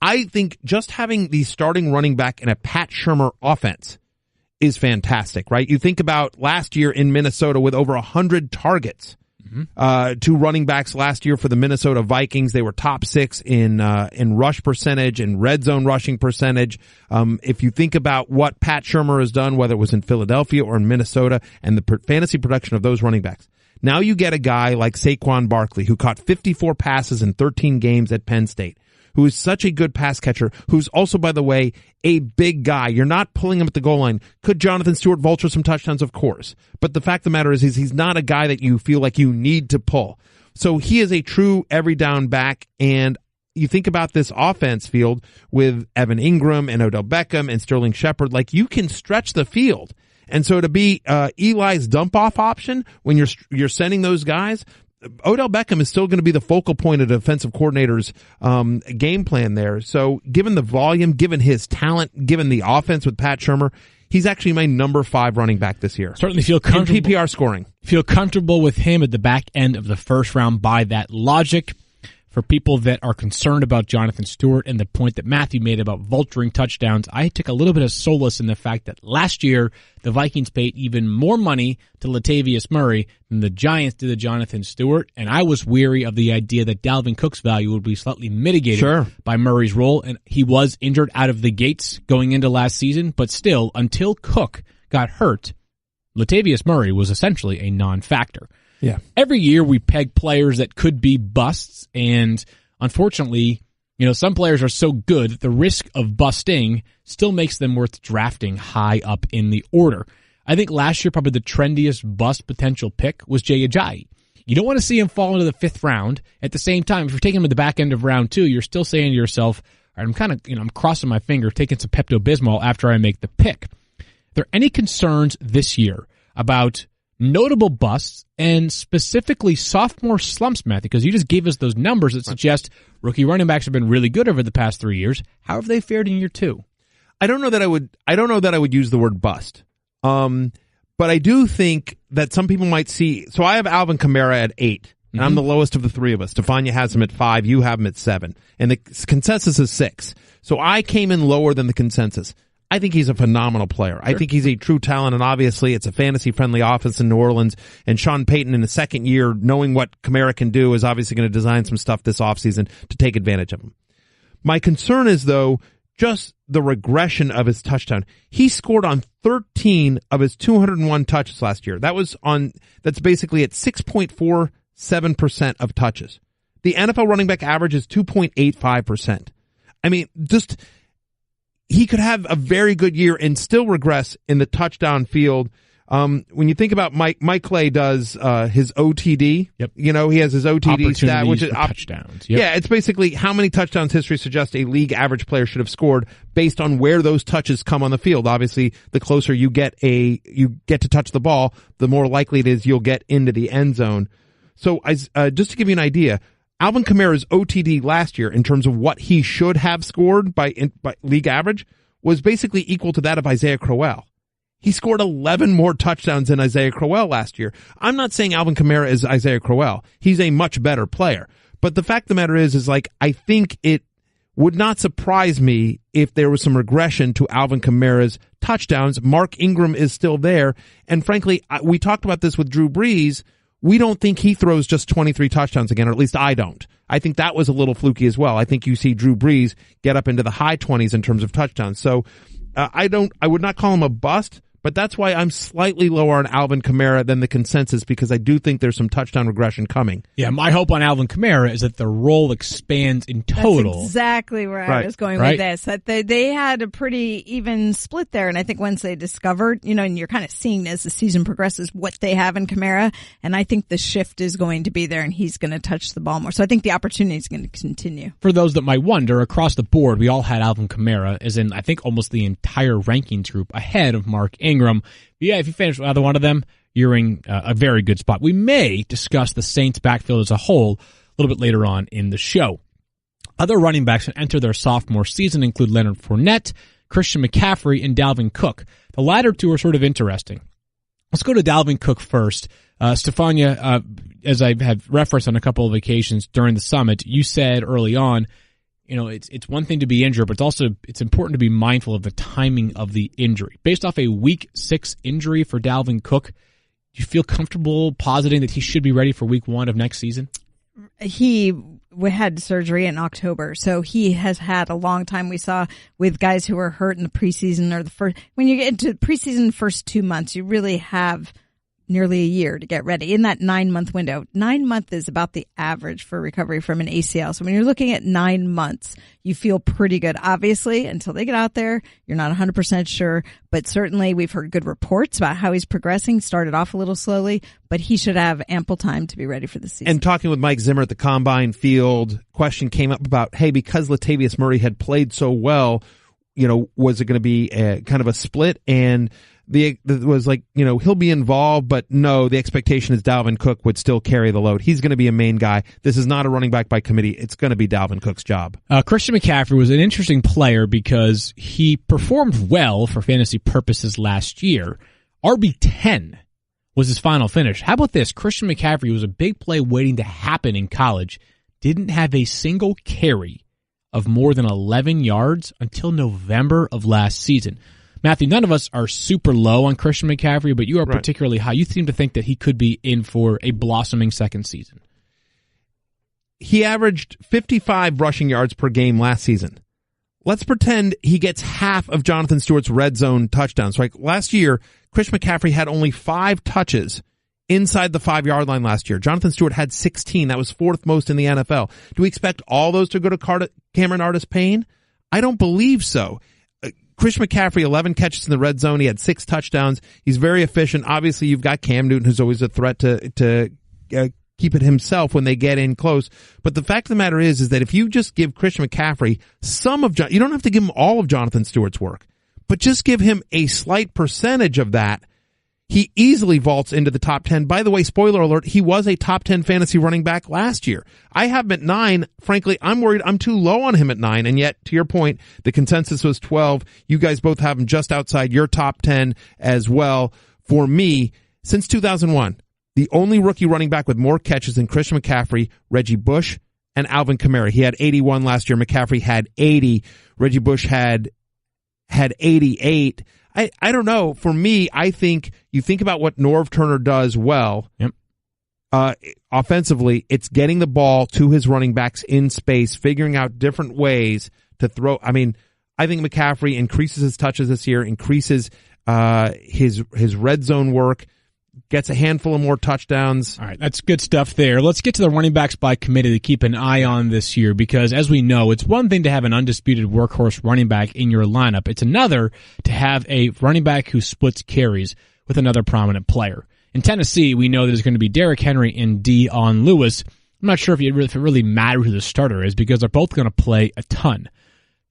I think just having the starting running back in a Pat Shurmur offense is fantastic, right? You think about last year in Minnesota with over 100 targets. Two running backs last year for the Minnesota Vikings. They were top 6 in rush percentage and red zone rushing percentage. If you think about what Pat Shurmur has done, whether it was in Philadelphia or in Minnesota, and the fantasy production of those running backs. Now you get a guy like Saquon Barkley, who caught 54 passes in 13 games at Penn State, who is such a good pass catcher, who's also, by the way, a big guy. You're not pulling him at the goal line. Could Jonathan Stewart vulture some touchdowns? Of course. But the fact of the matter is he's not a guy that you feel like you need to pull. So he is a true every down back, and you think about this offense field with Evan Ingram and Odell Beckham and Sterling Shepard, like you can stretch the field. And so to be Eli's dump-off option when you're sending those guys, Odell Beckham is still going to be the focal point of the defensive coordinator's game plan there. So given the volume, given his talent, given the offense with Pat Shurmur, he's actually my number 5 running back this year. Certainly feel comfortable. In PPR scoring. Feel comfortable with him at the back end of the first round by that logic. For people that are concerned about Jonathan Stewart and the point that Matthew made about vulturing touchdowns, I took a little bit of solace in the fact that last year the Vikings paid even more money to Latavius Murray than the Giants did to Jonathan Stewart, and I was weary of the idea that Dalvin Cook's value would be slightly mitigated by Murray's role, and he was injured out of the gates going into last season, but still, until Cook got hurt, Latavius Murray was essentially a non-factor. Yeah. Every year we peg players that could be busts, and unfortunately, some players are so good that the risk of busting still makes them worth drafting high up in the order. I think last year probably the trendiest bust potential pick was Jay Ajayi. You don't want to see him fall into the 5th round. At the same time, if you're taking him at the back end of round 2, you're still saying to yourself, all right, I'm kind of, I'm crossing my finger, taking some Pepto-Bismol after I make the pick. Are there any concerns this year about notable busts and specifically sophomore slumps, Matthew? Because you just gave us those numbers that suggest rookie running backs have been really good over the past 3 years. How have they fared in year 2? I don't know that I would use the word bust. But I do think that some people might see. So I have Alvin Kamara at 8. And I'm the lowest of the 3 of us. Stefania has him at 5. You have him at 7. And the consensus is 6. So I came in lower than the consensus. I think he's a phenomenal player. I think he's a true talent, and obviously it's a fantasy-friendly offense in New Orleans, and Sean Payton in the second year, knowing what Kamara can do, is obviously going to design some stuff this offseason to take advantage of him. My concern is, though, just the regression of his touchdown. He scored on 13 of his 201 touches last year. That's basically at 6.47% of touches. The NFL running back average is 2.85%. I mean, he could have a very good year and still regress in the touchdown field. When you think about Mike Clay does his OTD, he has his OTD stat, which is touchdowns. Yeah, it's basically how many touchdowns history suggests a league average player should have scored based on where those touches come on the field. Obviously, the closer you get to touch the ball, the more likely it is you'll get into the end zone. So, just to give you an idea, Alvin Kamara's OTD last year in terms of what he should have scored by league average was basically equal to that of Isaiah Crowell. He scored 11 more touchdowns than Isaiah Crowell last year. I'm not saying Alvin Kamara is Isaiah Crowell. He's a much better player. But the fact of the matter is I think it would not surprise me if there was some regression to Alvin Kamara's touchdowns. Mark Ingram is still there. And frankly, we talked about this with Drew Brees. We don't think he throws just 23 touchdowns again, or at least I don't. I think that was a little fluky as well. I think you see Drew Brees get up into the high 20s in terms of touchdowns. So I would not call him a bust, but that's why I'm slightly lower on Alvin Kamara than the consensus, because I do think there's some touchdown regression coming. Yeah, my hope on Alvin Kamara is that the role expands in total. That's exactly where I was going with this. That they had a pretty even split there, and I think once they discovered, and you're kind of seeing as the season progresses what they have in Kamara, and I think the shift is going to be there, and he's going to touch the ball more. So I think the opportunity is going to continue. For those that might wonder, across the board, we all had Alvin Kamara, as in I think almost the entire rankings group, ahead of Mark Ingram. Yeah, if you finish with either one of them, you're in a very good spot. We may discuss the Saints backfield as a whole a little bit later on in the show. Other running backs that enter their sophomore season include Leonard Fournette, Christian McCaffrey, and Dalvin Cook. The latter two are sort of interesting. Let's go to Dalvin Cook first. Stefania, as I have referenced on a couple of occasions during the summit, you said early on, it's one thing to be injured, but it's important to be mindful of the timing of the injury. Based off a week 6 injury for Dalvin Cook, do you feel comfortable positing that he should be ready for week 1 of next season? He had surgery in October, so he has had a long time. We saw with guys who were hurt in the preseason or when you get into the preseason first 2 months, you really have nearly a year to get ready in that 9-month window. 9 months is about the average for recovery from an ACL. So when you're looking at 9 months, you feel pretty good. Obviously, until they get out there, you're not 100% sure, but certainly we've heard good reports about how he's progressing. Started off a little slowly, but he should have ample time to be ready for the season. And talking with Mike Zimmer at the Combine Field, question came up about, hey, because Latavius Murray had played so well, was it going to be kind of a split? And it was like, he'll be involved, but no, the expectation is Dalvin Cook would still carry the load. He's going to be a main guy. This is not a running back by committee. It's going to be Dalvin Cook's job. Christian McCaffrey was an interesting player because he performed well for fantasy purposes last year. RB10 was his final finish. How about this? Christian McCaffrey was a big play waiting to happen in college. Didn't have a single carry of more than 11 yards until November of last season. Matthew, none of us are super low on Christian McCaffrey, but you are particularly high. You seem to think that he could be in for a blossoming second season. He averaged 55 rushing yards per game last season. Let's pretend he gets half of Jonathan Stewart's red zone touchdowns. Like last year, Christian McCaffrey had only 5 touches inside the 5-yard line last year. Jonathan Stewart had 16. That was 4th most in the NFL. Do we expect all those to go to Cameron Artis-Payne? I don't believe so. Christian McCaffrey, 11 catches in the red zone. He had 6 touchdowns. He's very efficient. Obviously, you've got Cam Newton, who's always a threat to keep it himself when they get in close. But the fact of the matter is that if you just give Christian McCaffrey you don't have to give him all of Jonathan Stewart's work, but just give him a slight percentage of that, he easily vaults into the top 10. By the way, spoiler alert, he was a top 10 fantasy running back last year. I have him at 9. Frankly, I'm worried I'm too low on him at 9. And yet, to your point, the consensus was 12. You guys both have him just outside your top 10 as well. For me, since 2001, the only rookie running back with more catches than Christian McCaffrey, Reggie Bush, and Alvin Kamara. He had 81 last year. McCaffrey had 80. Reggie Bush had 88. I don't know. For me, I think you think about what Norv Turner does well. Yep. Offensively, it's getting the ball to his running backs in space, figuring out different ways to throw. I mean, I think McCaffrey increases his touches this year, increases his red zone work, gets a handful of more touchdowns. All right, that's good stuff there. Let's get to the running backs by committee to keep an eye on this year because, as we know, it's one thing to have an undisputed workhorse running back in your lineup. It's another to have a running back who splits carries with another prominent player. In Tennessee, we know there's going to be Derrick Henry and Dion Lewis. I'm not sure if it really matters who the starter is because they're both going to play a ton.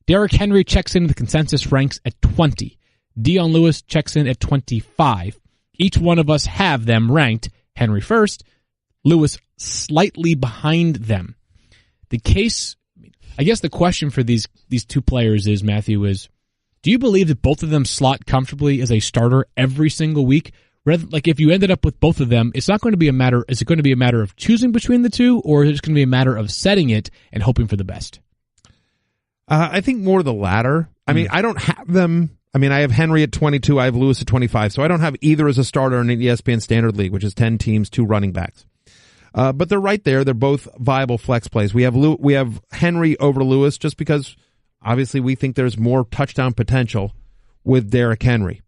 Derrick Henry checks into the consensus ranks at 20. Dion Lewis checks in at 25. Each one of us have them ranked, Henry first, Lewis slightly behind them. The case, I guess the question for these two players is, Matthew, is do you believe that both of them slot comfortably as a starter every single week? Like if you ended up with both of them, it's not going to be a matter, is it going to be a matter of choosing between the two, or is it going to be a matter of setting it and hoping for the best? I think more the latter. I mean, I don't have them. I mean, I have Henry at 22, I have Lewis at 25, so I don't have either as a starter in an ESPN Standard League, which is 10 teams, 2 running backs. But they're right there. They're both viable flex plays. We have Henry over Lewis just because obviously we think there's more touchdown potential with Derrick Henry.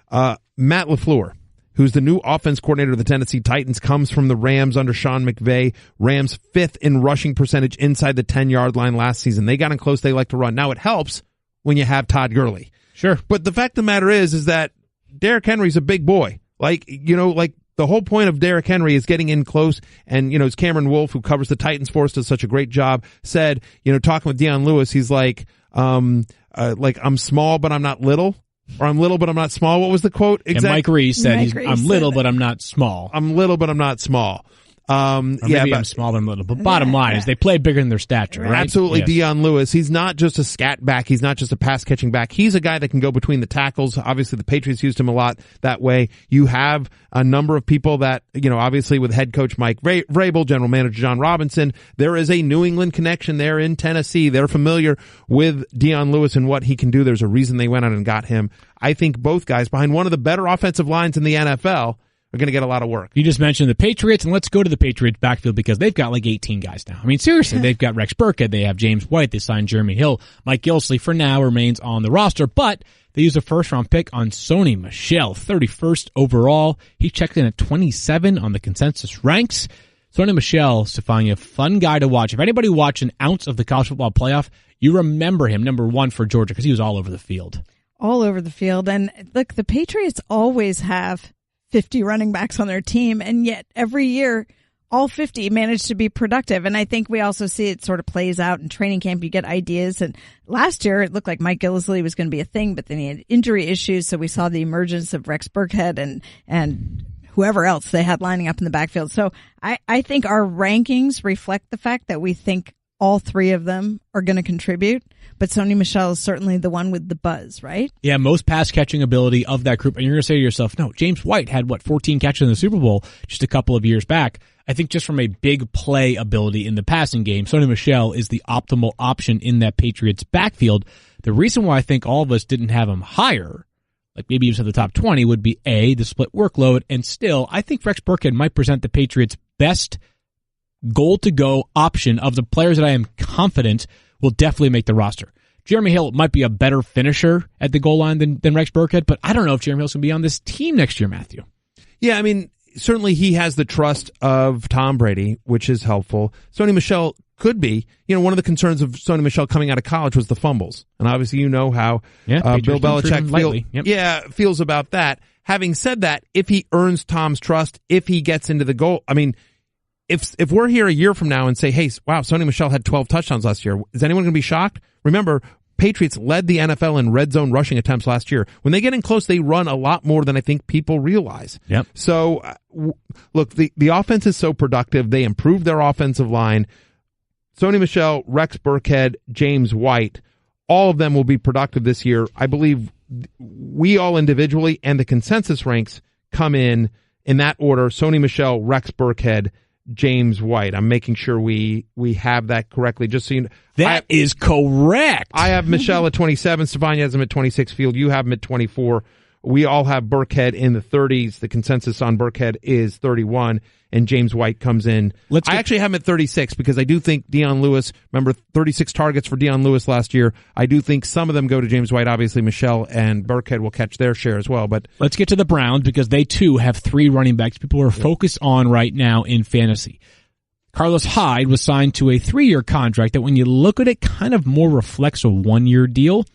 Matt LaFleur, who's the new offense coordinator of the Tennessee Titans, comes from the Rams under Sean McVay. Rams 5th in rushing percentage inside the 10-yard line last season. They got in close. They like to run. Now it helps when you have Todd Gurley. Sure. But the fact of the matter is that Derrick Henry's a big boy. Like the whole point of Derrick Henry is getting in close. And, it's Cameron Wolfe, who covers the Titans for us, does such a great job, said, talking with Dion Lewis, he's like I'm small, but I'm not little. Or I'm little, but I'm not small. What was the quote exactly? And Mike Reese said, I'm little, but I'm not small. I'm little, but I'm not small. Maybe I'm smaller than little, but bottom line is they play bigger than their stature, right? Absolutely. Yes. Dion Lewis, he's not just a scat back. He's not just a pass catching back. He's a guy that can go between the tackles. Obviously, the Patriots used him a lot that way. You have a number of people that, obviously with head coach Mike Vrabel, general manager John Robinson, there is a New England connection there in Tennessee. They're familiar with Dion Lewis and what he can do. There's a reason they went out and got him. I think both guys behind one of the better offensive lines in the NFL are going to get a lot of work. You just mentioned the Patriots, and let's go to the Patriots backfield because they've got like 18 guys now. I mean, seriously, they've got Rex Burkhead, they have James White, they signed Jeremy Hill. Mike Gillislee for now remains on the roster, but they used a first-round pick on Sony Michel, 31st overall. He checked in at 27 on the consensus ranks. Sony Michel, Stefania, fun guy to watch. If anybody watched an ounce of the college football playoff, you remember him, number one for Georgia, because he was all over the field. All over the field. And look, the Patriots always have 50 running backs on their team, and yet every year all 50 manage to be productive. And I think we also see it sort of plays out in training camp. You get ideas, and last year it looked like Mike Gillislee was going to be a thing, but then he had injury issues, so we saw the emergence of Rex Burkhead and whoever else they had lining up in the backfield. So I think our rankings reflect the fact that we think all three of them are going to contribute. But Sony Michel is certainly the one with the buzz, right? Yeah, most pass-catching ability of that group. And you're going to say to yourself, no, James White had, 14 catches in the Super Bowl just a couple of years back. I think just from a big play ability in the passing game, Sony Michel is the optimal option in that Patriots backfield. The reason why I think all of us didn't have him higher, like maybe even to the top 20, would be A, the split workload, and still, I think Rex Burkhead might present the Patriots' best goal-to-go option of the players that I am confident will definitely make the roster. Jeremy Hill might be a better finisher at the goal line than Rex Burkhead, but I don't know if Jeremy Hill's going to be on this team next year, Matthew. Yeah, I mean, certainly he has the trust of Tom Brady, which is helpful. Sony Michel could be. One of the concerns of Sony Michel coming out of college was the fumbles. And obviously you know how Bill Belichick feels about that. Having said that, if he earns Tom's trust, if he gets into the goal, I mean, if we're here a year from now and say, hey, wow, Sony Michel had 12 touchdowns last year, is anyone going to be shocked? Remember, Patriots led the NFL in red zone rushing attempts last year. When they get in close, they run a lot more than I think people realize. Yep. So, look, the offense is so productive. They improved their offensive line. Sony Michel, Rex Burkhead, James White, all of them will be productive this year. I believe we all individually and the consensus ranks come in that order: Sony Michel, Rex Burkhead, James White. I'm making sure we have that correctly. Just so you know, that is correct. I have Michel at 27. Stefania has him at 26. Field, you have him at 24. We all have Burkhead in the 30s. The consensus on Burkhead is 31, and James White comes in. I actually have him at 36 because I do think Dion Lewis, remember 36 targets for Dion Lewis last year. I do think some of them go to James White. Obviously, Michel and Burkhead will catch their share as well. But let's get to the Browns because they too have three running backs people are focused on right now in fantasy. Carlos Hyde was signed to a 3-year contract that when you look at it kind of more reflects a 1-year deal.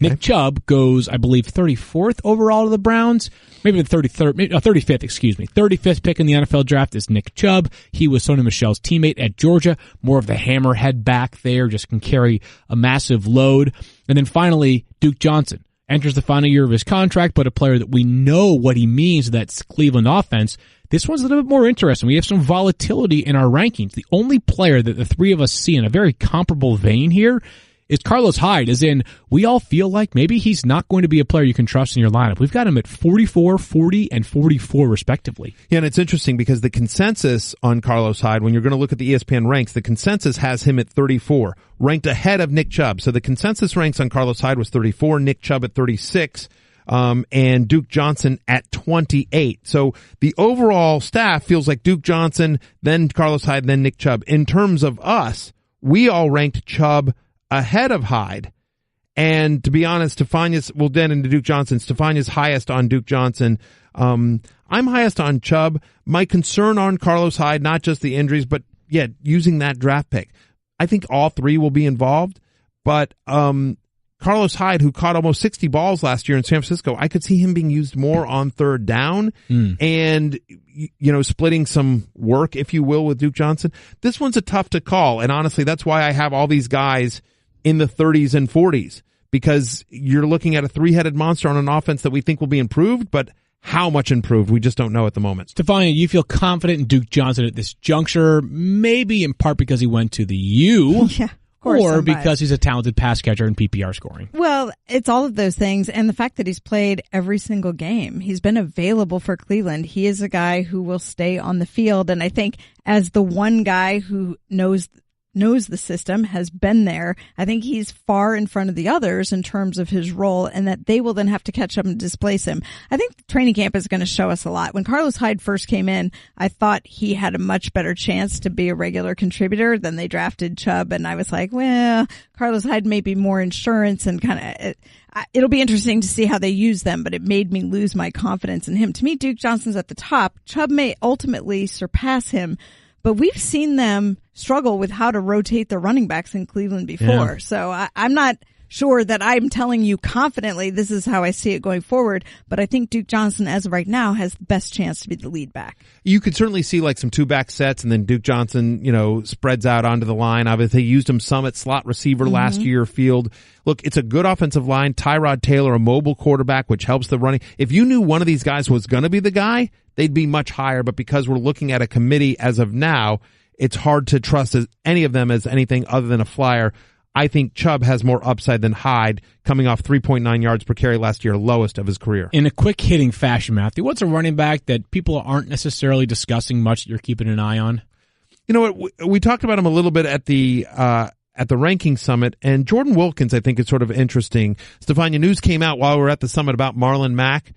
Nick Chubb goes, I believe, 34th overall to the Browns. Maybe the 35th, excuse me. 35th pick in the NFL draft is Nick Chubb. He was Sony Michel's teammate at Georgia. More of the hammerhead back there, just can carry a massive load. And then finally, Duke Johnson enters the final year of his contract, but a player that we know what he means to that Cleveland offense. This one's a little bit more interesting. We have some volatility in our rankings. The only player that the three of us see in a very comparable vein here is Carlos Hyde, as in we all feel like maybe he's not going to be a player you can trust in your lineup. We've got him at 44, 40, and 44 respectively. Yeah, and it's interesting because the consensus on Carlos Hyde, when you're going to look at the ESPN ranks, the consensus has him at 34, ranked ahead of Nick Chubb. So the consensus ranks on Carlos Hyde was 34, Nick Chubb at 36, and Duke Johnson at 28. So the overall staff feels like Duke Johnson, then Carlos Hyde, then Nick Chubb. In terms of us, we all ranked Chubb ahead of Hyde. And to be honest, we'll get into Duke Johnson. Stefania's highest on Duke Johnson. I'm highest on Chubb. My concern on Carlos Hyde, not just the injuries, but using that draft pick. I think all three will be involved, but, Carlos Hyde, who caught almost 60 balls last year in San Francisco, I could see him being used more on third down and, splitting some work, if you will, with Duke Johnson. This one's a tough to call. And honestly, that's why I have all these guys in the 30s and 40s, because you're looking at a three-headed monster on an offense that we think will be improved, but how much improved. We just don't know at the moment. Stefania, you feel confident in Duke Johnson at this juncture, maybe in part because he went to the U. Yeah. Or because he's a talented pass catcher in PPR scoring. Well, it's all of those things, and the fact that he's played every single game. He's been available for Cleveland. He is a guy who will stay on the field, and I think as the one guy who knows the system, has been there, I think he's far in front of the others in terms of his role, and that they will then have to catch up and displace him. I think training camp is going to show us a lot. When Carlos Hyde first came in, I thought he had a much better chance to be a regular contributor than they drafted Chubb, and I was like, well, Carlos Hyde may be more insurance and it'll be interesting to see how they use them, but it made me lose my confidence in him. To me, Duke Johnson's at the top. Chubb may ultimately surpass him, but we've seen them struggle with how to rotate the running backs in Cleveland before. Yeah. So I'm not sure that I'm telling you confidently this is how I see it going forward, but I think Duke Johnson, as of right now, has the best chance to be the lead back. You could certainly see like some two-back sets, and then Duke Johnson, spreads out onto the line. Obviously, they used him some at slot receiver last year field. Look, it's a good offensive line. Tyrod Taylor, a mobile quarterback, which helps the running. If you knew one of these guys was going to be the guy, they'd be much higher, but because we're looking at a committee as of now, it's hard to trust any of them as anything other than a flyer. I think Chubb has more upside than Hyde, coming off 3.9 yards per carry last year, lowest of his career. In a quick-hitting fashion, Matthew, what's a running back that people aren't necessarily discussing much that you're keeping an eye on? You know what? We talked about him a little bit at the ranking summit, and Jordan Wilkins, I think, is sort of interesting. Stefania, news came out while we were at the summit about Marlon Mack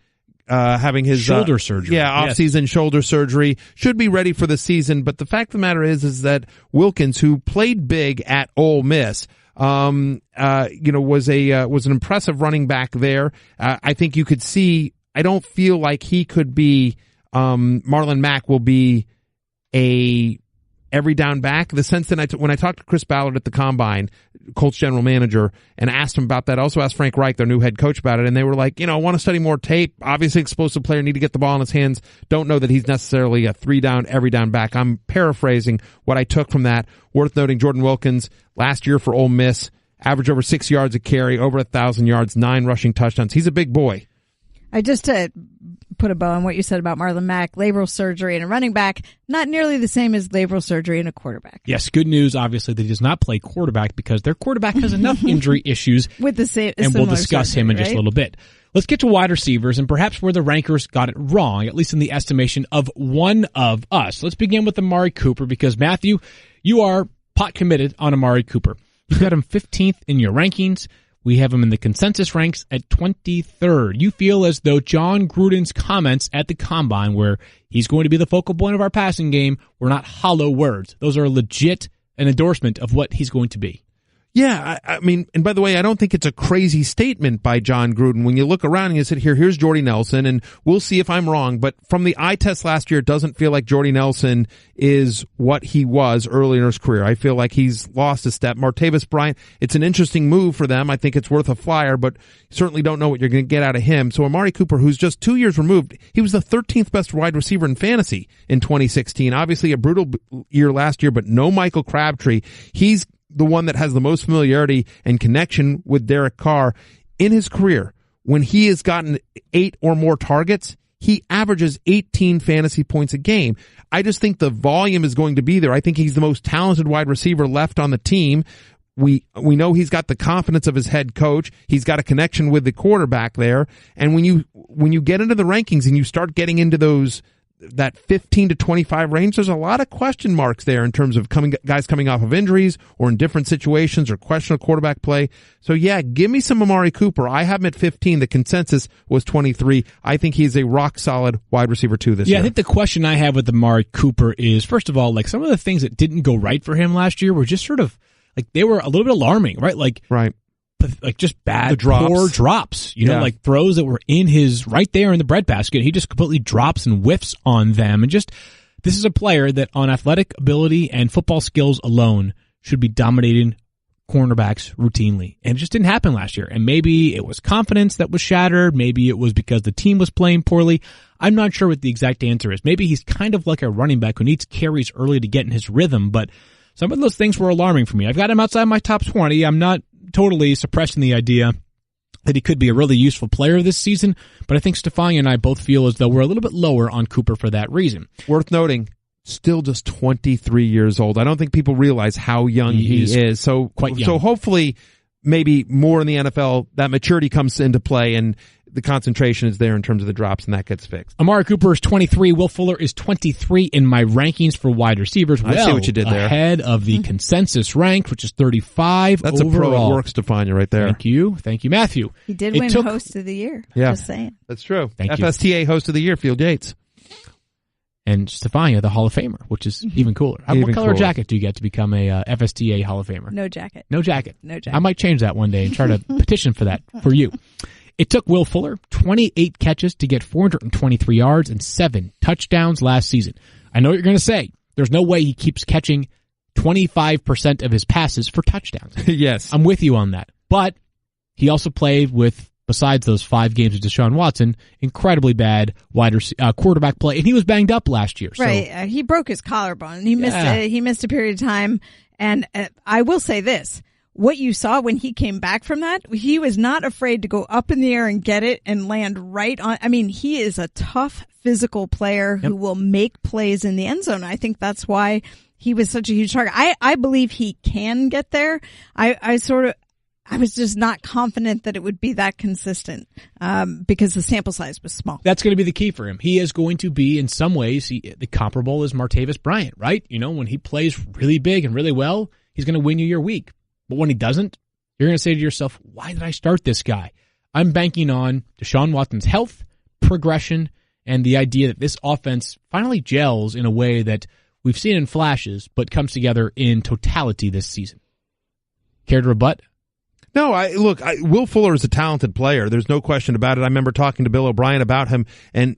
having his shoulder surgery. Yeah, off-season shoulder surgery. Should be ready for the season, but the fact of the matter is that Wilkins, who played big at Ole Miss, was an impressive running back there. I think you could see, I don't feel like he could be, Marlon Mack will be a every down back. The sense that when I talked to Chris Ballard at the Combine, Colts general manager, and asked him about that, also asked Frank Reich, their new head coach, about it, and they were like, I want to study more tape. Obviously, explosive player, need to get the ball in his hands. Don't know that he's necessarily a 3-down, every down back. I'm paraphrasing what I took from that. Worth noting, Jordan Wilkins, last year for Ole Miss, averaged over 6 yards a carry, over 1,000 yards, 9 rushing touchdowns. He's a big boy. I just to put a bow on what you said about Marlon Mack, labral surgery and a running back, not nearly the same as labral surgery and a quarterback. Yes, good news, obviously, that he does not play quarterback because their quarterback has enough injury issues. With the same, and we'll discuss surgery, him in just a little bit. Let's get to wide receivers and perhaps where the rankers got it wrong, at least in the estimation of one of us. Let's begin with Amari Cooper because, Matthew, you are pot committed on Amari Cooper. You got him 15th in your rankings. We have him in the consensus ranks at 23rd. You feel as though John Gruden's comments at the Combine, where he's going to be the focal point of our passing game, were not hollow words. Those are legit an endorsement of what he's going to be. Yeah, I mean, and by the way, I don't think it's a crazy statement by John Gruden. When you look around and you sit here's Jordy Nelson, and we'll see if I'm wrong, but from the eye test last year, it doesn't feel like Jordy Nelson is what he was early in his career. I feel like he's lost a step. Martavis Bryant, it's an interesting move for them. I think it's worth a flyer, but certainly don't know what you're going to get out of him. So Amari Cooper, who's just 2 years removed, he was the 13th best wide receiver in fantasy in 2016. Obviously a brutal year last year, but no Michael Crabtree. He's the one that has the most familiarity and connection with Derek Carr in his career. When he has gotten 8 or more targets, he averages 18 fantasy points a game. I just think the volume is going to be there. I think he's the most talented wide receiver left on the team. We know he's got the confidence of his head coach. He's got a connection with the quarterback there. And when you get into the rankings and you start getting into that 15 to 25 range, there's a lot of question marks there in terms of guys coming off of injuries or in different situations or questionable quarterback play. So yeah, give me some Amari Cooper. I have him at 15. The consensus was 23. I think he's a rock solid wide receiver 2 this year. Yeah, I think the question I have with Amari Cooper is, first of all, like some of the things that didn't go right for him last year were just sort of like they were a little bit alarming, right? Right. Like just bad, poor drops, like throws that were right there in the breadbasket. He just completely drops and whiffs on them. And just, this is a player that on athletic ability and football skills alone should be dominating cornerbacks routinely. And it just didn't happen last year. And maybe it was confidence that was shattered. Maybe it was because the team was playing poorly. I'm not sure what the exact answer is. Maybe he's kind of like a running back who needs carries early to get in his rhythm, but some of those things were alarming for me. I've got him outside my top 20. I'm not totally suppressing the idea that he could be a really useful player this season, but I think Stefania and I both feel as though we're a little bit lower on Cooper for that reason. Worth noting, still just 23 years old. I don't think people realize how young he is. So quite young. So hopefully maybe more in the NFL, that maturity comes into play and the concentration is there in terms of the drops, and that gets fixed. Amari Cooper is 23. Will Fuller is 23 in my rankings for wide receivers. I see what you did there. Ahead of the consensus ranked, which is 35 That's overall. A pro at work, Stefania, right there. Thank you, Matthew. He did win Host of the Year. Yeah, just saying. That's true. Thank FSTA you. Host of the Year, Field Yates. And Stefania, the Hall of Famer, which is even cooler. What color jacket do you get to become a FSTA Hall of Famer? No jacket. No jacket. No jacket. I might change that one day and try to petition for that for you. It took Will Fuller 28 catches to get 423 yards and 7 touchdowns last season. I know what you're going to say. There's no way he keeps catching 25% of his passes for touchdowns. Yes. I'm with you on that. But he also played with, besides those 5 games with Deshaun Watson, incredibly bad quarterback play. And he was banged up last year. Right. So. He broke his collarbone. He missed a period of time. And I will say this. What you saw when he came back from that, he was not afraid to go up in the air and get it and land right on. I mean, he is a tough physical player who will make plays in the end zone. I think that's why he was such a huge target. I believe he can get there. I was just not confident that it would be that consistent, because the sample size was small. That's going to be the key for him. He is going to be, in some ways, the comparable is Martavis Bryant, right? You know, when he plays really big and really well, he's going to win you your week. But when he doesn't, you're going to say to yourself, why did I start this guy? I'm banking on Deshaun Watson's health, progression, and the idea that this offense finally gels in a way that we've seen in flashes, but comes together in totality this season. Care to rebut? No, Will Fuller is a talented player. There's no question about it. I remember talking to Bill O'Brien about him, and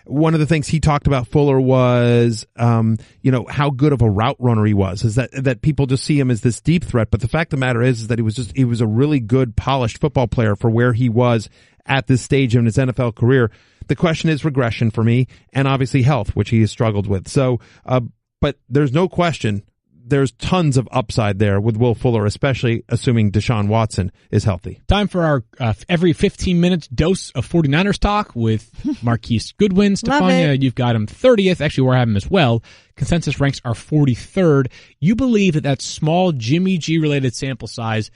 one of the things he talked about Fuller was, how good of a route runner he was. Is that people just see him as this deep threat, but the fact of the matter is that he was a really good, polished football player for where he was at this stage in his NFL career. The question is regression for me, and obviously health, which he has struggled with. So, but there's no question. There's tons of upside there with Will Fuller, especially assuming Deshaun Watson is healthy. Time for our every 15 minutes dose of 49ers talk with Marquise Goodwin. Stefania, you've got him 30th. Actually, where I have him as well. Consensus ranks are 43rd. You believe that small Jimmy G-related sample size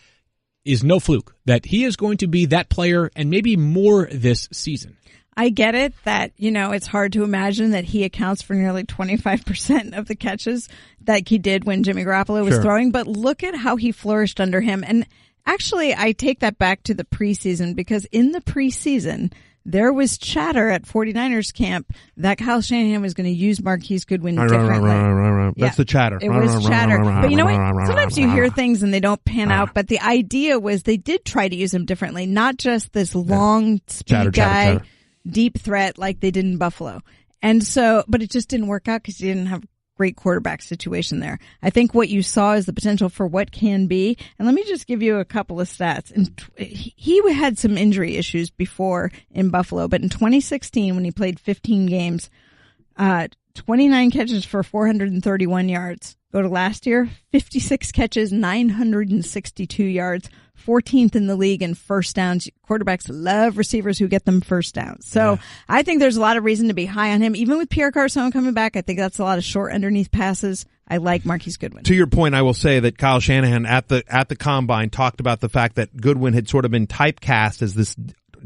is no fluke, that he is going to be that player and maybe more this season. I get it that, it's hard to imagine that he accounts for nearly 25% of the catches that he did when Jimmy Garoppolo was throwing, but look at how he flourished under him. And actually, I take that back to the preseason, because in the preseason, there was chatter at 49ers camp that Kyle Shanahan was going to use Marquise Goodwin differently. Right. That's the chatter. It was chatter. But you know what? Sometimes you hear things and they don't pan out, but the idea was they did try to use him differently, not just this long speed guy. Deep threat like they did in Buffalo. And so, but it just didn't work out because you didn't have great quarterback situation there. I think what you saw is the potential for what can be. And let me just give you a couple of stats. And he had some injury issues before in Buffalo, but in 2016, when he played 15 games, 29 catches for 431 yards. Go to last year, 56 catches, 962 yards, 14th in the league in first downs. Quarterbacks love receivers who get them first downs. So I think there's a lot of reason to be high on him. Even with Pierre Garçon coming back, I think that's a lot of short underneath passes. I like Marquise Goodwin. To your point, I will say that Kyle Shanahan at the combine talked about the fact that Goodwin had sort of been typecast as this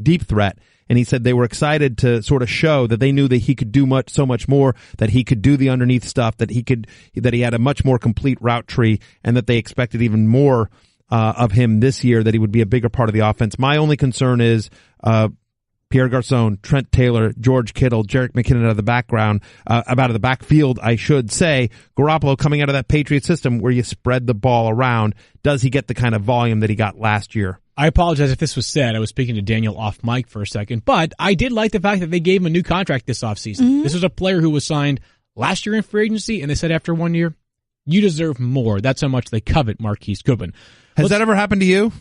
deep threat. And he said they were excited to sort of show that they knew that he could do so much more, that he could do the underneath stuff, that he had a much more complete route tree, and that they expected even more of him this year, that he would be a bigger part of the offense. My only concern is Pierre Garçon, Trent Taylor, George Kittle, Jerick McKinnon out of the out of the backfield, I should say. Garoppolo coming out of that Patriot system where you spread the ball around. Does he get the kind of volume that he got last year? I apologize if this was said. I was speaking to Daniel off mic for a second, but I did like the fact that they gave him a new contract this offseason. Mm-hmm. This was a player who was signed last year in free agency, and they said after 1 year, you deserve more. That's how much they covet Marquise Goodwin. Has that ever happened to you?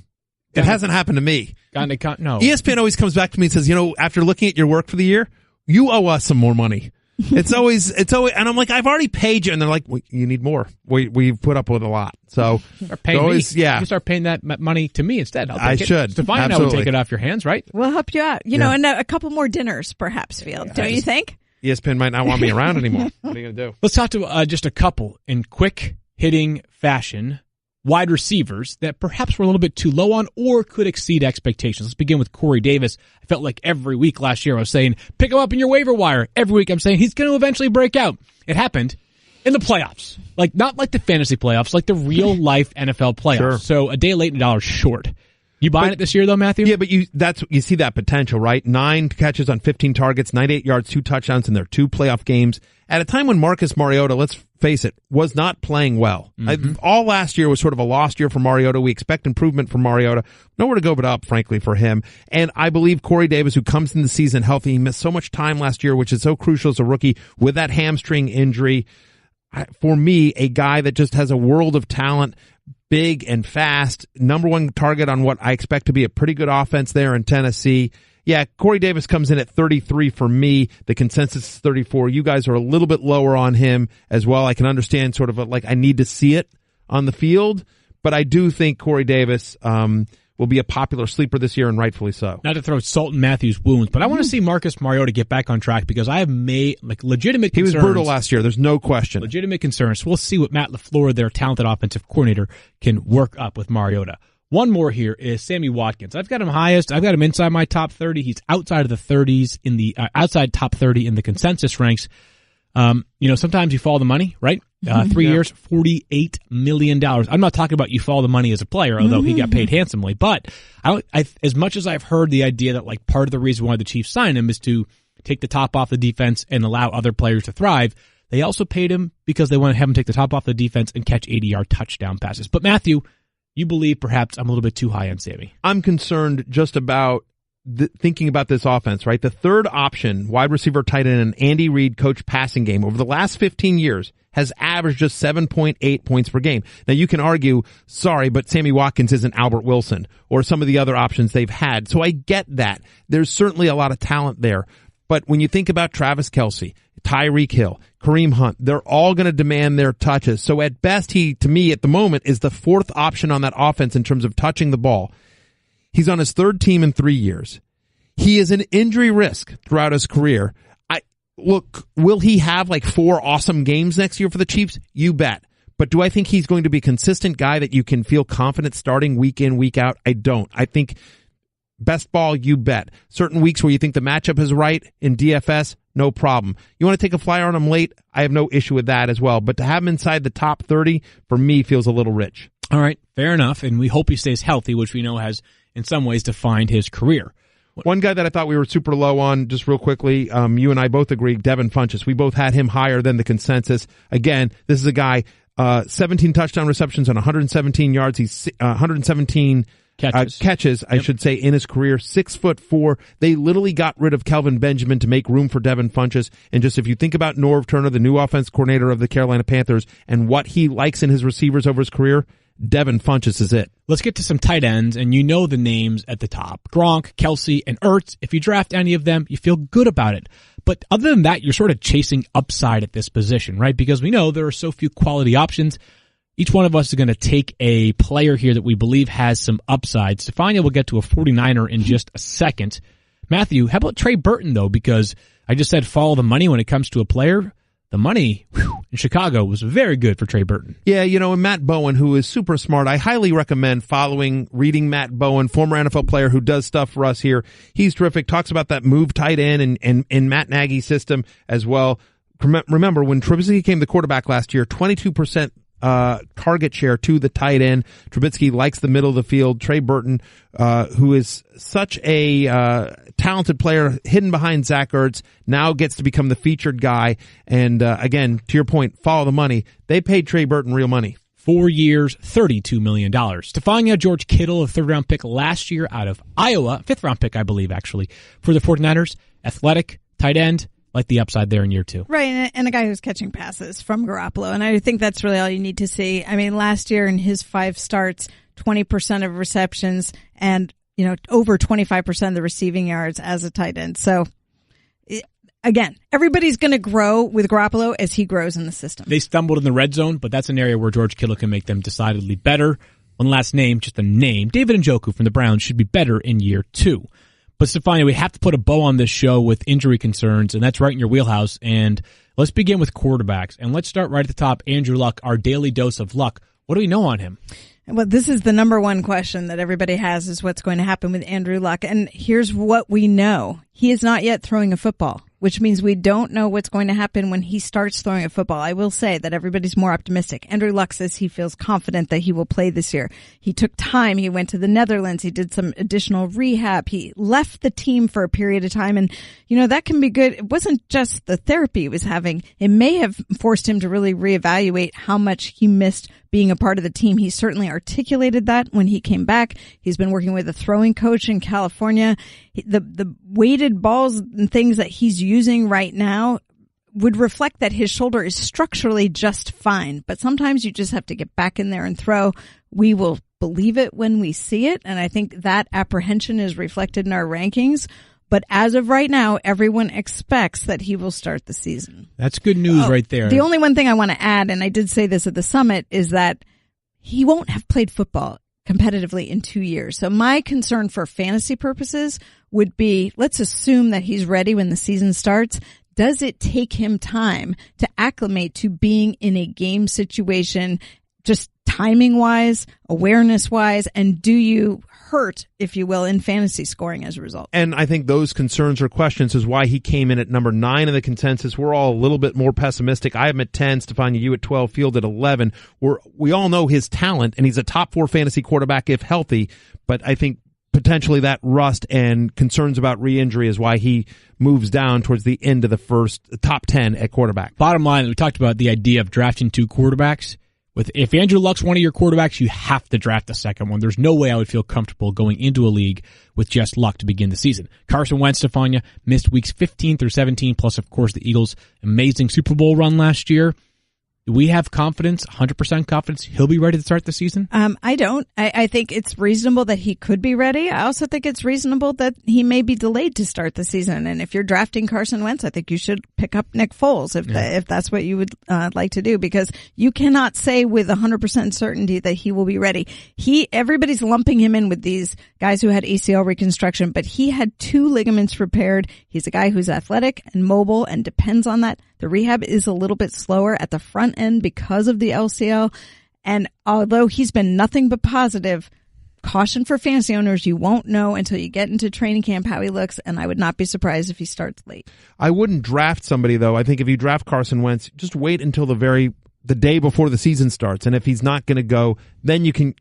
It hasn't happened to me. No. ESPN always comes back to me and says, after looking at your work for the year, you owe us some more money. It's always, and I'm like, I've already paid you. And they're like, well, you need more. We've put up with a lot. So, always, me. You start paying that money to me instead. I should. Stefania and I would take it off your hands, right? We'll help you out. You know, and a couple more dinners, perhaps, Field. Don't you think? ESPN might not want me around anymore. What are you going to do? Let's talk to just a couple in quick hitting fashion. Wide receivers that perhaps were a little bit too low on or could exceed expectations. Let's begin with Corey Davis. I felt like every week last year I was saying, pick him up in your waiver wire. Every week I'm saying he's going to eventually break out. It happened in the playoffs. Like, not like the fantasy playoffs, like the real life NFL playoffs. Sure. So a day late and a dollar short. You buying it this year though, Matthew? Yeah, but you see that potential, right? 9 catches on 15 targets, 98 yards, 2 touchdowns in their 2 playoff games. At a time when Marcus Mariota, let's face it, was not playing well. All last year was sort of a lost year for Mariota. We expect improvement from Mariota. Nowhere to go but up, frankly, for him. And I believe Corey Davis, who comes in the season healthy, he missed so much time last year, which is so crucial as a rookie with that hamstring injury. For me, a guy that just has a world of talent, big and fast, number 1 target on what I expect to be a pretty good offense there in Tennessee. Yeah, Corey Davis comes in at 33 for me. The consensus is 34. You guys are a little bit lower on him as well. I can understand sort of I need to see it on the field, but I do think Corey Davis will be a popular sleeper this year, and rightfully so. Not to throw salt in Matthew's wounds, but I want to see Marcus Mariota get back on track because I have made legitimate concerns. He was brutal last year. There's no question. Legitimate concerns. We'll see what Matt LaFleur, their talented offensive coordinator, can work up with Mariota. One more here is Sammy Watkins. I've got him highest. I've got him inside my top 30. He's outside of the 30s in the outside top 30 in the consensus ranks. Sometimes you follow the money, right? 3 years, $48 million. I'm not talking about you follow the money as a player, although he got paid handsomely. But as much as I've heard the idea that like part of the reason why the Chiefs signed him is to take the top off the defense and allow other players to thrive, they also paid him because they want to have him take the top off the defense and catch 80-yard touchdown passes. But Matthew, you believe perhaps I'm a little bit too high on Sammy. I'm concerned just about thinking about this offense, right? The third option, wide receiver tight end, an Andy Reid coach passing game over the last 15 years has averaged just 7.8 points per game. Now you can argue, sorry, but Sammy Watkins isn't Albert Wilson or some of the other options they've had. So I get that. There's certainly a lot of talent there. But when you think about Travis Kelce, Tyreek Hill, Kareem Hunt, they're all going to demand their touches. So at best, he, to me, at the moment, is the 4th option on that offense in terms of touching the ball. He's on his 3rd team in 3 years. He is an injury risk throughout his career. Look, will he have like 4 awesome games next year for the Chiefs? You bet. But do I think he's going to be a consistent guy that you can feel confident starting week in, week out? I don't. I think best ball, you bet. Certain weeks where you think the matchup is right in DFS, no problem. You want to take a flyer on him late? I have no issue with that as well. But to have him inside the top 30, for me, feels a little rich. All right, fair enough. And we hope he stays healthy, which we know has, in some ways, defined his career. One guy that I thought we were super low on, just real quickly, you and I both agree, Devin Funchess. We both had him higher than the consensus. Again, this is a guy, 17 touchdown receptions on 117 yards. He's 117 catches, I should say, in his career. 6'4". They literally got rid of Kelvin Benjamin to make room for Devin Funchess. And just if you think about Norv Turner, the new offense coordinator of the Carolina Panthers, and what he likes in his receivers over his career, Devin Funchess is it. Let's get to some tight ends, and you know the names at the top. Gronk, Kelce, and Ertz. If you draft any of them, you feel good about it. But other than that, you're sort of chasing upside at this position, right? Because we know there are so few quality options. Each one of us is going to take a player here that we believe has some upside. Stefania will get to a 49er in just a second. Matthew, how about Trey Burton, though? Because I just said follow the money when it comes to a player. The money in Chicago was very good for Trey Burton. Yeah, and Matt Bowen, who is super smart, I highly recommend reading Matt Bowen, former NFL player who does stuff for us here. He's terrific, talks about that move tight end and Matt Nagy's system as well. Remember, when Trubisky became the quarterback last year, 22% target share to the tight end. Trubisky likes the middle of the field. Trey Burton, who is such a talented player, hidden behind Zach Ertz, now gets to become the featured guy. And again, to your point, follow the money. They paid Trey Burton real money. 4 years, $32 million. Stefania, George Kittle, a 3rd-round pick last year out of Iowa, 5th-round pick, I believe, actually, for the 49ers. Athletic, tight end. Like the upside there in year 2. Right, and a guy who's catching passes from Garoppolo. And I think that's really all you need to see. I mean, last year in his 5 starts, 20% of receptions and, over 25% of the receiving yards as a tight end. So again, everybody's going to grow with Garoppolo as he grows in the system. They stumbled in the red zone, but that's an area where George Kittle can make them decidedly better. One last name, just a name. David Njoku from the Browns should be better in year 2. But Stefania, we have to put a bow on this show with injury concerns, and that's right in your wheelhouse. And let's begin with quarterbacks. And let's start right at the top. Andrew Luck, our daily dose of luck. What do we know on him? Well, this is the number one question that everybody has, is what's going to happen with Andrew Luck. And here's what we know. He is not yet throwing a football, which means we don't know what's going to happen when he starts throwing a football. I will say that everybody's more optimistic. Andrew Luck says he feels confident that he will play this year. He took time. He went to the Netherlands. He did some additional rehab. He left the team for a period of time. And, that can be good. It wasn't just the therapy he was having. It may have forced him to really reevaluate how much he missed being a part of the team. He certainly articulated that when he came back. He's been working with a throwing coach in California. The weighted balls and things that he's using right now would reflect that his shoulder is structurally just fine. But sometimes you just have to get back in there and throw. We will believe it when we see it. And I think that apprehension is reflected in our rankings. But as of right now, everyone expects that he will start the season. That's good news right there. The only one thing I want to add, and I did say this at the summit, is that he won't have played football competitively in 2 years. So my concern for fantasy purposes would be, let's assume that he's ready when the season starts. Does it take him time to acclimate to being in a game situation, just timing-wise, awareness-wise, and do you hurt, if you will, in fantasy scoring as a result? And I think those concerns or questions is why he came in at number 9 in the consensus. We're all a little bit more pessimistic. I have him at 10, Stefania, you at 12, Field at 11. We all know his talent, and he's a top 4 fantasy quarterback if healthy, but I think potentially that rust and concerns about re-injury is why he moves down towards the end of the first top 10 at quarterback. Bottom line, we talked about the idea of drafting 2 quarterbacks. If Andrew Luck's one of your quarterbacks, you have to draft the second one. There's no way I would feel comfortable going into a league with just Luck to begin the season. Carson Wentz, Stefania, missed weeks 15 through 17, plus, of course, the Eagles' amazing Super Bowl run last year. Do we have confidence, 100% confidence, he'll be ready to start the season? I don't. I think it's reasonable that he could be ready. I also think it's reasonable that he may be delayed to start the season. And if you're drafting Carson Wentz, I think you should pick up Nick Foles if that's what you would like to do, because you cannot say with 100% certainty that he will be ready. Everybody's lumping him in with these guys who had ACL reconstruction, but he had 2 ligaments repaired. He's a guy who's athletic and mobile and depends on that. The rehab is a little bit slower at the front end because of the LCL. And although he's been nothing but positive, caution for fantasy owners, you won't know until you get into training camp how he looks, and I would not be surprised if he starts late. I wouldn't draft somebody, though. I think if you draft Carson Wentz, just wait until the day before the season starts. And if he's not going to go, then you can...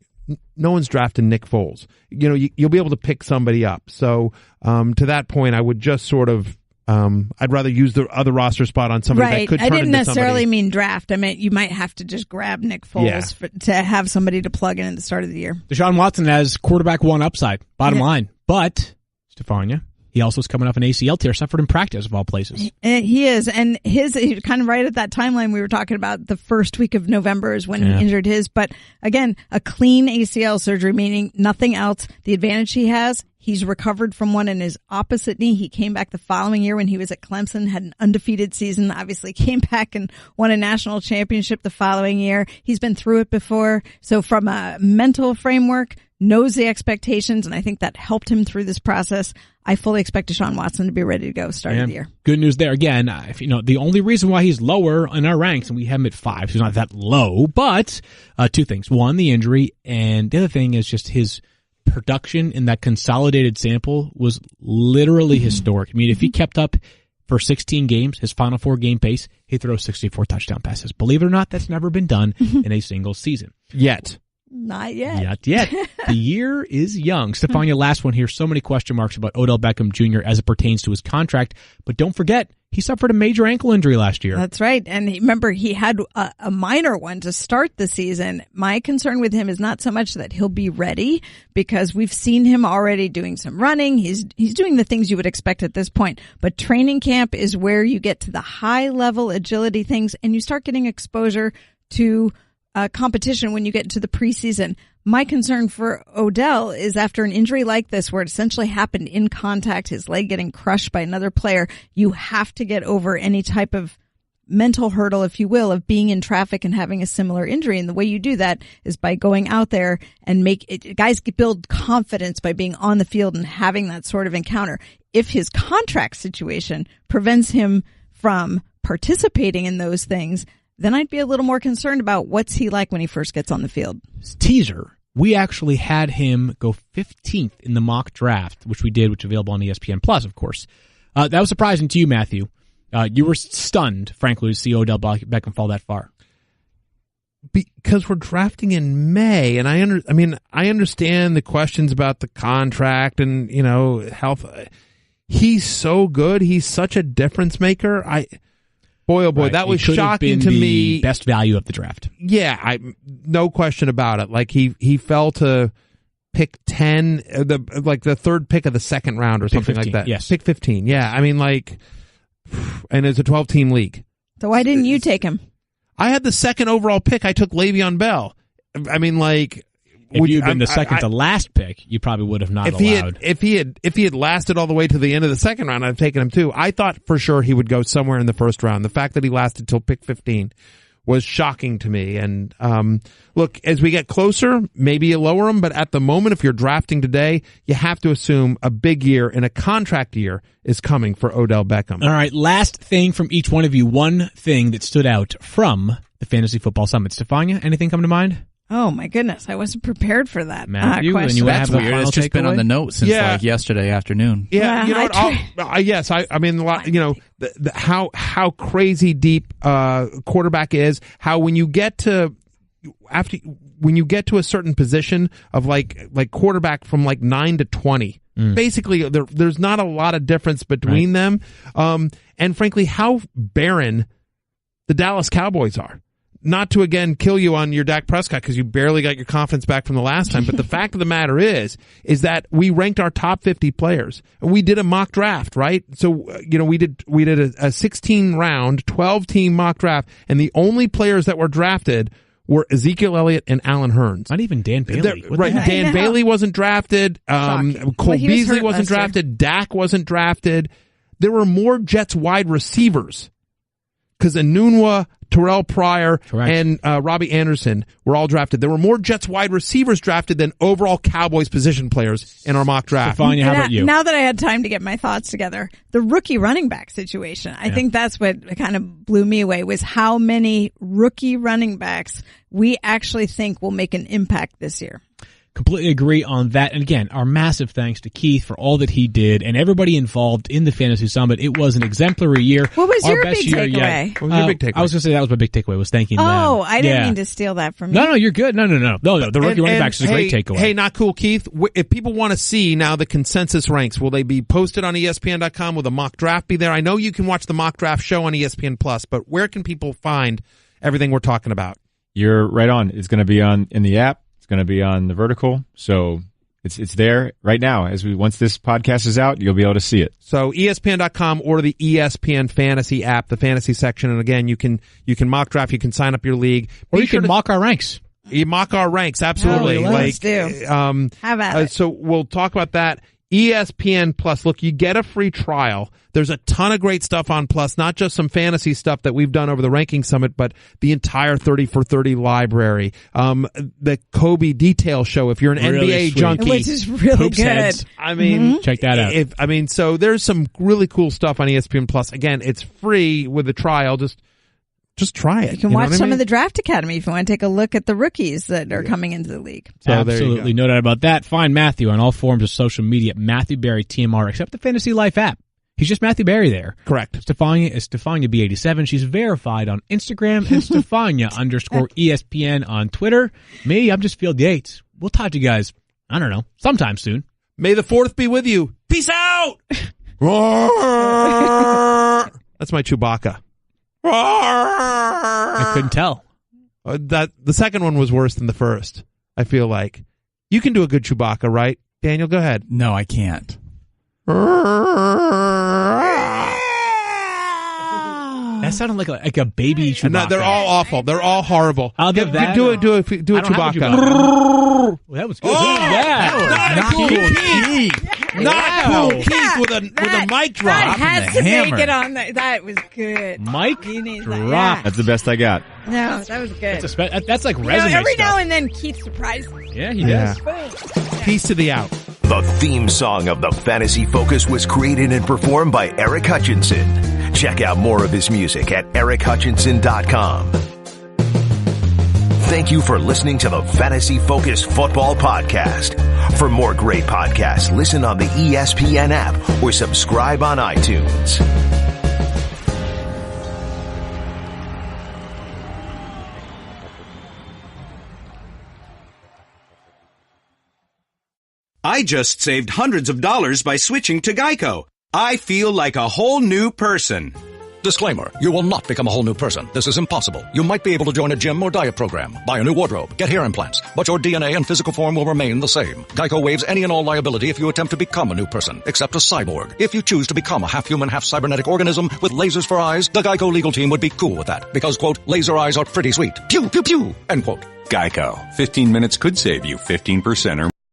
No one's drafting Nick Foles. You'll be able to pick somebody up. So to that point, I would just sort of... I'd rather use the other roster spot on somebody that could turn into somebody. I didn't necessarily mean draft. I meant you might have to just grab Nick Foles to have somebody to plug in at the start of the year. Deshaun Watson has quarterback 1 upside, bottom line. But, Stefania, he also is coming off an ACL tear suffered in practice, of all places. He is. And he's kind of right at that timeline we were talking about. The first week of November is when he injured his. But again, a clean ACL surgery, meaning nothing else. The advantage he has, he's recovered from one in his opposite knee. He came back the following year when he was at Clemson, had an undefeated season, obviously came back and won a national championship the following year. He's been through it before. So from a mental framework, knows the expectations, and I think that helped him through this process. I fully expect Deshaun Watson to be ready to go start of the year. Good news there. Again, the only reason why he's lower in our ranks, and we have him at 5, he's not that low, but 2 things. 1, the injury, and the other thing is just his production in that consolidated sample was literally historic. I mean, if he kept up for 16 games, his final 4 game pace, he'd throw 64 touchdown passes. Believe it or not, that's never been done in a single season. Yet. Not yet. Not yet. The year is young. Stefania, last one here. So many question marks about Odell Beckham Jr. as it pertains to his contract. But don't forget, he suffered a major ankle injury last year. That's right. And remember, he had a minor one to start the season. My concern with him is not so much that he'll be ready, because we've seen him already doing some running. He's doing the things you would expect at this point. But training camp is where you get to the high level agility things and you start getting exposure to competition when you get into the preseason. My concern for Odell is after an injury like this, where it essentially happened in contact, his leg getting crushed by another player, you have to get over any type of mental hurdle, if you will, of being in traffic and having a similar injury. And the way you do that is by going out there and guys build confidence by being on the field and having that sort of encounter. If his contract situation prevents him from participating in those things, then I'd be a little more concerned about what's he like when he first gets on the field. Teaser. We actually had him go 15th in the mock draft, which we did, which is available on ESPN Plus, of course. That was surprising to you, Matthew. You were stunned, frankly, to see Odell Beckham fall that far. Because we're drafting in May, and I understand the questions about the contract and, health. He's so good. He's such a difference maker. Boy, oh boy, right. that was shocking to me. Best value of the draft. Yeah, no question about it. Like he fell to pick 10, the third pick of the second round or something 15, like that. Yes, pick 15. Yeah, and it's a 12-team league. So why didn't you take him? I had the second overall pick. I took Le'Veon Bell. If you had been the second to last pick, you probably would have not allowed. If he had lasted all the way to the end of the second round, I'd have taken him too. I thought for sure he would go somewhere in the first round. The fact that he lasted till pick 15 was shocking to me. And look, as we get closer, maybe you lower him, but at the moment, if you're drafting today, you have to assume a big year and a contract year is coming for Odell Beckham. All right, last thing from each one of you. One thing that stood out from the Fantasy Football Summit. Stefania, anything come to mind? Oh my goodness, I wasn't prepared for that. Matthew, question. and you That's have weird. It's just been on the notes since yesterday afternoon. Yeah, you know what? How crazy deep quarterback is. How when you get to a certain position of like quarterback from like 9 to 20. Basically, there's not a lot of difference between them. And frankly, how barren the Dallas Cowboys are. Not to, again, kill you on your Dak Prescott because you barely got your confidence back from the last time. But the fact of the matter is that we ranked our top 50 players. And we did a mock draft, right? So, we did a 16-round, 12-team mock draft. And the only players that were drafted were Ezekiel Elliott and Alan Hearns. Not even Dan Bailey. Dan Bailey wasn't drafted. Cole Beasley wasn't drafted. Dak wasn't drafted. There were more Jets wide receivers because Enunwa, Terrell Pryor, and Robbie Anderson were all drafted. There were more Jets wide receivers drafted than overall Cowboys position players in our mock draft. Stefania, how about you? Now that I had time to get my thoughts together, the rookie running back situation, I think that's what kind of blew me away, was how many rookie running backs we actually think will make an impact this year. Completely agree on that. And again, our massive thanks to Keith for all that he did and everybody involved in the Fantasy Summit. It was an exemplary year. What was our your best big year takeaway? yet. What was your big takeaway? I was going to say that was my big takeaway, was thanking them. Oh, I didn't mean to steal that from you. No, you're good. No. The rookie running backs is a great takeaway. Hey, not cool, Keith. If people want to see now the consensus ranks, will they be posted on ESPN.com? Will the mock draft be there? I know you can watch the mock draft show on ESPN Plus, but where can people find everything we're talking about? You're right on. It's going to be in the app. It's going to be on the vertical. So it's there right now. Once this podcast is out, you'll be able to see it. So ESPN.com or the ESPN Fantasy app, the fantasy section. And again, you can mock draft. You can sign up your league. Or you can mock our ranks. You mock our ranks. Absolutely. Let's do. Have at it. So we'll talk about that. ESPN Plus. Look, you get a free trial. There's a ton of great stuff on Plus, not just some fantasy stuff that we've done over the Ranking Summit, but the entire 30 for 30 library. The Kobe Detail Show, if you're an really NBA sweet. junkie. Which is really Hoops good. Heads. Check that out. So there's some really cool stuff on ESPN Plus. Again, it's free with a trial. Just try it. You can watch some of the Draft Academy if you want to take a look at the rookies that are coming into the league. So absolutely, no doubt about that. Find Matthew on all forms of social media, Matthew Berry TMR, except the Fantasy Life app. He's just Matthew Berry there. Correct. Stefania is Stefania B87. She's verified on Instagram and Stefania_ESPN on Twitter. Me, I'm just Field Yates. We'll talk to you guys, I don't know, sometime soon. May the 4th be with you. Peace out! That's my Chewbacca. I couldn't tell. The second one was worse than the first, I feel like. You can do a good Chewbacca, right? Daniel, go ahead. No, I can't. That's sounded like a baby Chewbacca. No, they're all awful. They're all horrible. I'll give that. Do a Chewbacca. Well, that was good. Not cool Keith. Not cool Keith with a mic drop. That has to make it on there. That was good. Mic drop. Yeah. That's the best I got. No, that was good. That's like resume every stuff. now and then Keith surprises me. Yeah, he does. Piece to the out. The theme song of the Fantasy Focus was created and performed by Eric Hutchinson. Check out more of his music at erichutchinson.com. Thank you for listening to the Fantasy Focused Football Podcast. For more great podcasts, listen on the ESPN app or subscribe on iTunes. I just saved hundreds of dollars by switching to Geico. I feel like a whole new person. Disclaimer, you will not become a whole new person. This is impossible. You might be able to join a gym or diet program, buy a new wardrobe, get hair implants, but your DNA and physical form will remain the same. Geico waives any and all liability if you attempt to become a new person, except a cyborg. If you choose to become a half-human, half-cybernetic organism with lasers for eyes, the Geico legal team would be cool with that, because, quote, laser eyes are pretty sweet. Pew, pew, pew, end quote. Geico. 15 minutes could save you 15% or